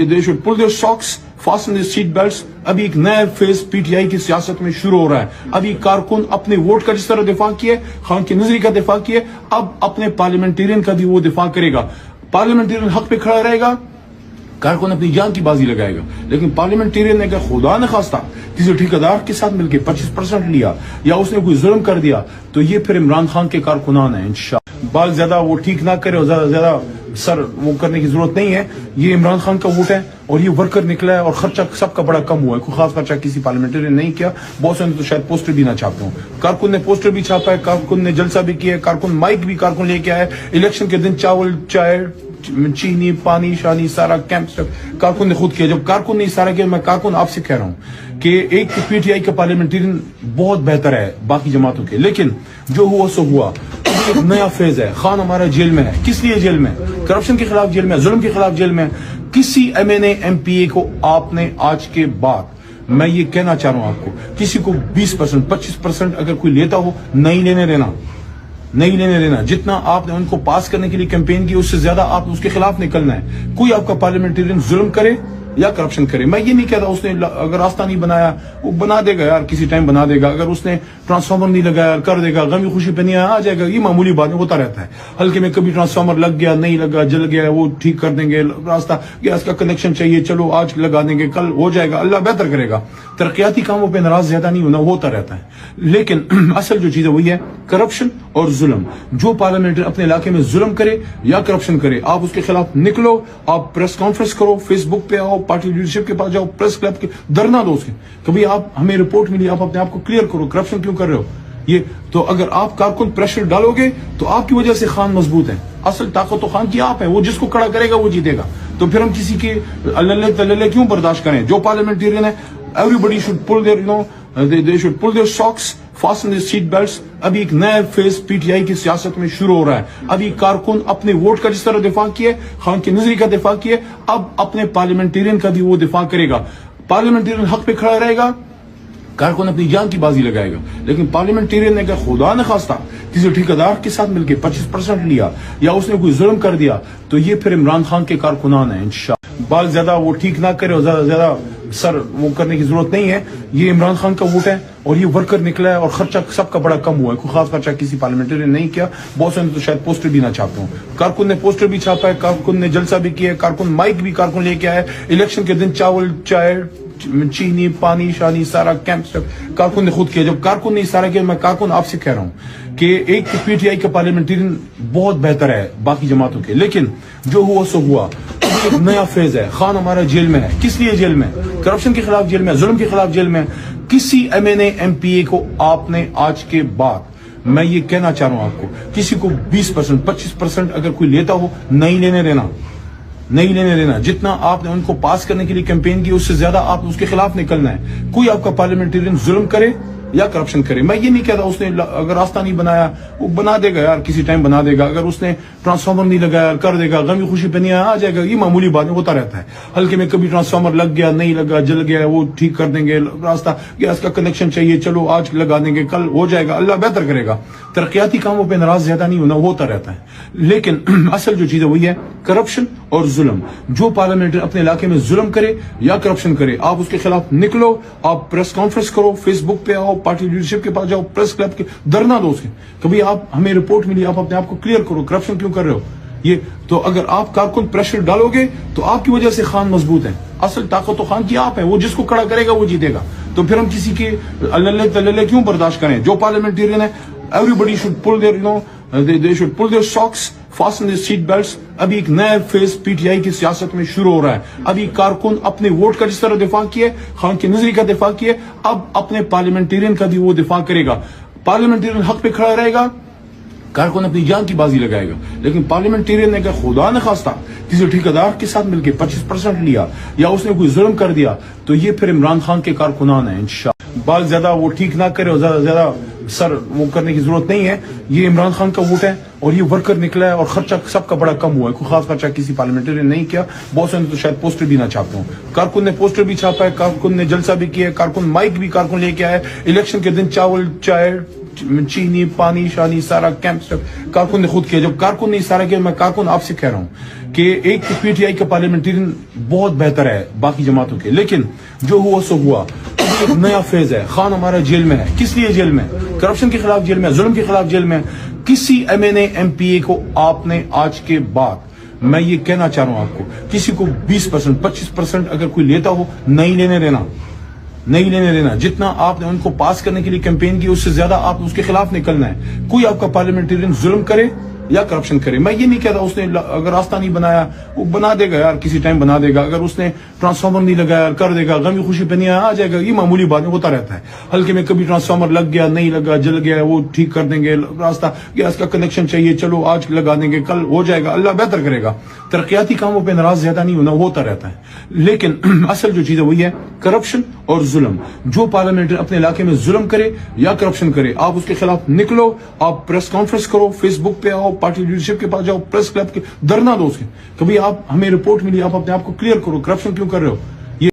they should pull their socks, fasten their seat belts۔ ابھی ایک نیا فیز پی ٹی آئی کی سیاست میں شروع ہو رہا ہے۔ ابھی کارکن اپنے ووٹ کا جس طرح دفاع کیے، خان کی نظری کا دفاع کیے، اب اپنے پارلیمنٹرین کا بھی وہ دفاع کرے گا۔ پارلیمنٹرین حق پہ کھڑا رہے گا، کارکن اپنی جان کی بازی لگائے گا۔ لیکن پارلیمنٹرین نے کہ خدا نہ خواستہ کسی ٹھیکیدار کے ساتھ مل کے 25% لیا یا اس نے کوئی ظلم کر دیا، تو یہ پھر عمران خان کے کارکنان ہیں۔ انشاءاللہ بال زیادہ وہ ٹھیک نہ کرے اور زیادہ سر وہ کرنے کی ضرورت نہیں ہے۔ یہ عمران خان کا ووٹ ہے اور یہ ورکر نکلا ہے، اور خرچہ سب کا بڑا کم ہوا ہے۔ کوئی خاص خرچہ کسی پارلیمنٹرین نے نہیں کیا۔ بہت سے تو شاید پوسٹر بھی نہ چھاپتے ہوں۔ کارکن نے پوسٹر بھی چھاپا ہے، کارکن نے جلسہ بھی کیا ہے، کارکن مائک بھی کارکن لے کے آیا ہے۔ الیکشن کے دن چاول، چائے، چینی، پانی شانی سارا کیمپ کارکن نے خود کیا۔ جب کارکن نے سارا کیا، میں کارکن آپ سے کہہ رہا ہوں کہ ایک پی ٹی آئی کا پارلیمنٹرین بہت بہتر ہے باقی جماعتوں کے، لیکن جو ہوا سو ہوا۔ ایک نیا فیز ہے، خان ہمارا جیل میں ہے۔ کس لیے جیل میں؟ کرپشن کے خلاف جیل میں، ظلم کے خلاف جیل میں۔ کسی M N A M P A کو آپ نے آج کے بعد، میں یہ کہنا چاہ رہا ہوں آپ کو، کسی کو 20% 25% اگر کوئی لیتا ہو، نہیں لینے دینا، نہیں لینے دینا۔ جتنا آپ نے ان کو پاس کرنے کے لیے کیمپین کی، اس سے زیادہ آپ اس کے خلاف نکلنا ہے۔ کوئی آپ کا پارلیمنٹرین ظلم کرے یا کرپشن کرے. میں یہ نہیں کہتا اس نے اگر راستہ نہیں بنایا وہ بنا دے گا یار, کسی ٹائم بنا دے گا. اگر اس نے ٹرانسفارمر نہیں لگایا کر دے گا, غمی خوشی پہ نہیں آ جائے گا, یہ معمولی بات ہوتا رہتا ہے. ہلکے میں کبھی ٹرانسفارمر لگ گیا, نہیں لگا, جل گیا, وہ ٹھیک کر دیں گے. راستہ گیس کا کنیکشن چاہیے, چلو آج لگا دیں گے, کل ہو جائے گا, اللہ بہتر کرے گا. ترقیاتی کاموں پہ ناراض زیادہ نہیں ہونا, ہوتا رہتا ہے. لیکن اصل جو چیز ہے وہی ہے کرپشن اور ظلم. جو پارلیمنٹری اپنے علاقے میں ظلم کرے یا کرپشن کرے, آپ اس کے خلاف نکلو, آپ پریس کانفرنس کرو, فیس بک پہ آؤ, پارٹی لیڈرشپ کے پاس جاؤ, پریس کلب کے دھرنا دو. اس کے کبھی آپ ہمیں رپورٹ ملی, آپ اپنے آپ کو کلیئر کرو, کرپشن کیوں کر رہے ہو. یہ تو اگر آپ کارکن پریشر ڈالو گے تو آپ کی وجہ سے خان مضبوط ہے. اصل طاقت تو خان کی آپ ہے, وہ جس کو کھڑا کرے گا وہ جیتے گا. تو پھر ہم کسی کے اللہ تللے کیوں برداشت کریں. جو پارلیمنٹیرین ہے, everybody should pull their, they should pull their socks, fasten their seat belts. ابھی ایک نیا فیز پی ٹی آئی کی سیاست میں شروع ہو رہا ہے. ابھی کارکن اپنے ووٹ کا جس طرح دفاع کیے, خان کی نظری کا دفاع کیے, اب اپنے پارلیمنٹیرین کا بھی وہ دفاع کرے گا. پارلیمنٹیرین حق پہ کھڑا رہے گا, کارکن اپنی جان کی بازی لگائے گا. لیکن پارلیمنٹیرین نے اگر خدا نہ خواستہ کسی ٹھیکیدار کے ساتھ مل کے 25% لیا یا اس نے کوئی ظلم کر دیا, تو یہ پھر عمران خان کے کارکنان ہیں. انشاءاللہ بال زیادہ وہ ٹھیک نہ کرے اور زیادہ سر وہ کرنے کی ضرورت نہیں ہے. یہ عمران خان کا ووٹ ہے اور یہ ورکر نکلا ہے, اور خرچہ سب کا بڑا کم ہوا ہے. کوئی خاص خرچہ کسی پارلیمنٹری نے نہیں کیا. بہت سے نے تو شاید پوسٹر بھی نہ چھاپتے ہوں. کارکن نے پوسٹر بھی چھاپا ہے, کارکن نے جلسہ بھی کیا ہے, کارکن مائک بھی کارکن لے کے آیا ہے. الیکشن کے دن چاول, چائے, چینی, پانی, شانی, سارا کیمپ کارکن نے خود کیا. جب کارکن نے سارا کیا, میں کارکن آپ سے کہہ رہا ہوں کہ ایک پی ٹی آئی کا پارلیمنٹیرین بہت بہتر ہے باقی جماعتوں کے, لیکن جو ہوا سو ہوا. ایک نیا فیز ہے. خان ہمارا جیل میں ہے. کس لیے جیل میں؟ کرپشن کے خلاف جیل میں, ظلم کے خلاف جیل میں. کسی M N A M P A کو آپ نے آج کے بعد, میں یہ کہنا چاہ رہا ہوں آپ کو, کسی کو 20% 25% اگر کوئی لیتا ہو, نہیں لینے دینا, نہیں لینے دینا. جتنا آپ نے ان کو پاس کرنے کے لیے کیمپین کی, اس سے زیادہ آپ اس کے خلاف نکلنا ہے. کوئی آپ کا پارلیمنٹیرین ظلم کرے یا کرپشن کرے. میں یہ نہیں کہتا اس نے اگر راستہ نہیں بنایا وہ بنا دے گا یار, کسی ٹائم بنا دے گا. اگر اس نے ٹرانسفارمر نہیں لگایا کر دے گا, غمی خوشی پہ نہیں آ جائے گا, یہ معمولی بات ہوتا رہتا ہے. ہلکے میں کبھی ٹرانسفارمر لگ گیا, نہیں لگا, جل گیا, وہ ٹھیک کر دیں گے. راستہ گیس کا کنیکشن چاہیے, چلو آج لگا دیں گے, کل ہو جائے گا, اللہ بہتر کرے گا. ترقیاتی کاموں پہ ناراض زیادہ نہیں ہونا, ہوتا رہتا ہے. لیکن اصل جو چیز ہے وہی ہے کرپشن اور ظلم. جو پارلیمنٹری اپنے علاقے میں ظلم کرے یا کرپشن کرے, آپ اس کے خلاف نکلو, آپ پریس کانفرنس کرو, فیس بک پہ آؤ, پارٹی لیڈرشپ کے پاس جاؤ, پریس کلب کے دھرنا دو. اس کے کبھی آپ ہمیں رپورٹ ملی, آپ اپنے آپ کو کلیئر کرو, کرپشن کیوں کر رہے ہو. یہ تو اگر آپ کارکن پریشر ڈالو گے تو آپ کی وجہ سے خان مضبوط ہے. اصل طاقت تو خان کی آپ ہے, وہ جس کو کھڑا کرے گا وہ جیتے گا. تو پھر ہم کسی کے اللہ تللے کیوں برداشت کریں. جو پارلیمنٹیرین ہے, everybody should pull their, they should pull their socks, fasten their seat belts. ابھی ایک نیا فیز پی ٹی آئی کی سیاست میں شروع ہو رہا ہے. ابھی کارکن اپنے ووٹ کا جس طرح دفاع کیے, خان کی نظری کا دفاع کیے, اب اپنے پارلیمنٹیرین کا بھی وہ دفاع کرے گا. پارلیمنٹیرین حق پہ کھڑا رہے گا, کارکن اپنی جان کی بازی لگائے گا. لیکن پارلیمنٹیرین نے اگر خدا نہ خواستہ کسی ٹھیکیدار کے ساتھ مل کے 25% لیا یا اس نے کوئی ظلم کر دیا, تو یہ پھر عمران خان کے کارکنان ہیں. انشاءاللہ بال زیادہ وہ ٹھیک نہ کرے اور زیادہ سر وہ کرنے کی ضرورت نہیں ہے. یہ عمران خان کا ووٹ ہے اور یہ ورکر نکلا ہے, اور خرچہ سب کا بڑا کم ہوا ہے. کوئی خاص خرچہ کسی پارلیمنٹری نے نہیں کیا. بہت سے نے تو شاید پوسٹر بھی نہ چھاپتے ہوں. کارکن نے پوسٹر بھی چھاپا ہے, کارکن نے جلسہ بھی کیا ہے, کارکن مائک بھی کارکن لے کے آیا ہے. الیکشن کے دن چاول, چائے, چینی, پانی, شانی, سارا کیمپ کارکن نے خود کیا. جب کارکن نے سارا کیا, میں کارکن آپ سے کہہ رہا ہوں کہ ایک پی ٹی آئی کا پارلیمنٹیرین بہت بہتر ہے باقی جماعتوں کے, لیکن جو ہوا سو ہوا. ایک نیا فیز ہے. خان ہمارا جیل میں ہے. کس لیے جیل میں؟ کرپشن کے خلاف جیل میں, ظلم کے خلاف جیل میں. کسی M N A M P A کو آپ نے آج کے بعد, میں یہ کہنا چاہ رہا ہوں آپ کو, کسی کو 20% 25% اگر کوئی لیتا ہو, نہیں لینے دینا, نہیں لینے دینا. جتنا آپ نے ان کو پاس کرنے کے لیے کیمپین کی, اس سے زیادہ آپ اس کے خلاف نکلنا ہے. کوئی آپ کا پارلیمنٹیرین ظلم کرے یا کرپشن کرے. میں یہ نہیں کہتا اس نے اگر راستہ نہیں بنایا وہ بنا دے گا یار, کسی ٹائم بنا دے گا. اگر اس نے ٹرانسفارمر نہیں لگایا کر دے گا, غمی خوشی پہ نہیں آ جائے گا, یہ معمولی بات ہوتا رہتا ہے. ہلکے میں کبھی ٹرانسفارمر لگ گیا, نہیں لگا, جل گیا, وہ ٹھیک کر دیں گے. راستہ گیس کا کنیکشن چاہیے, چلو آج لگا دیں گے, کل ہو جائے گا, اللہ بہتر کرے گا. ترقیاتی کاموں پہ ناراض زیادہ نہیں ہونا, ہوتا رہتا ہے. لیکن اصل جو چیز ہے وہی ہے کرپشن اور ظلم. جو پارلیمنٹری اپنے علاقے میں ظلم کرے یا کرپشن کرے, آپ اس کے خلاف نکلو, آپ پریس کانفرنس کرو, فیس بک پہ آؤ, پارٹی لیڈرشپ کے پاس جاؤ, پریس کلب کے دھرنا دو. اس کے کبھی آپ ہمیں رپورٹ ملی, آپ اپنے آپ کو کلیئر کرو, کرپشن کیوں کر رہے ہو.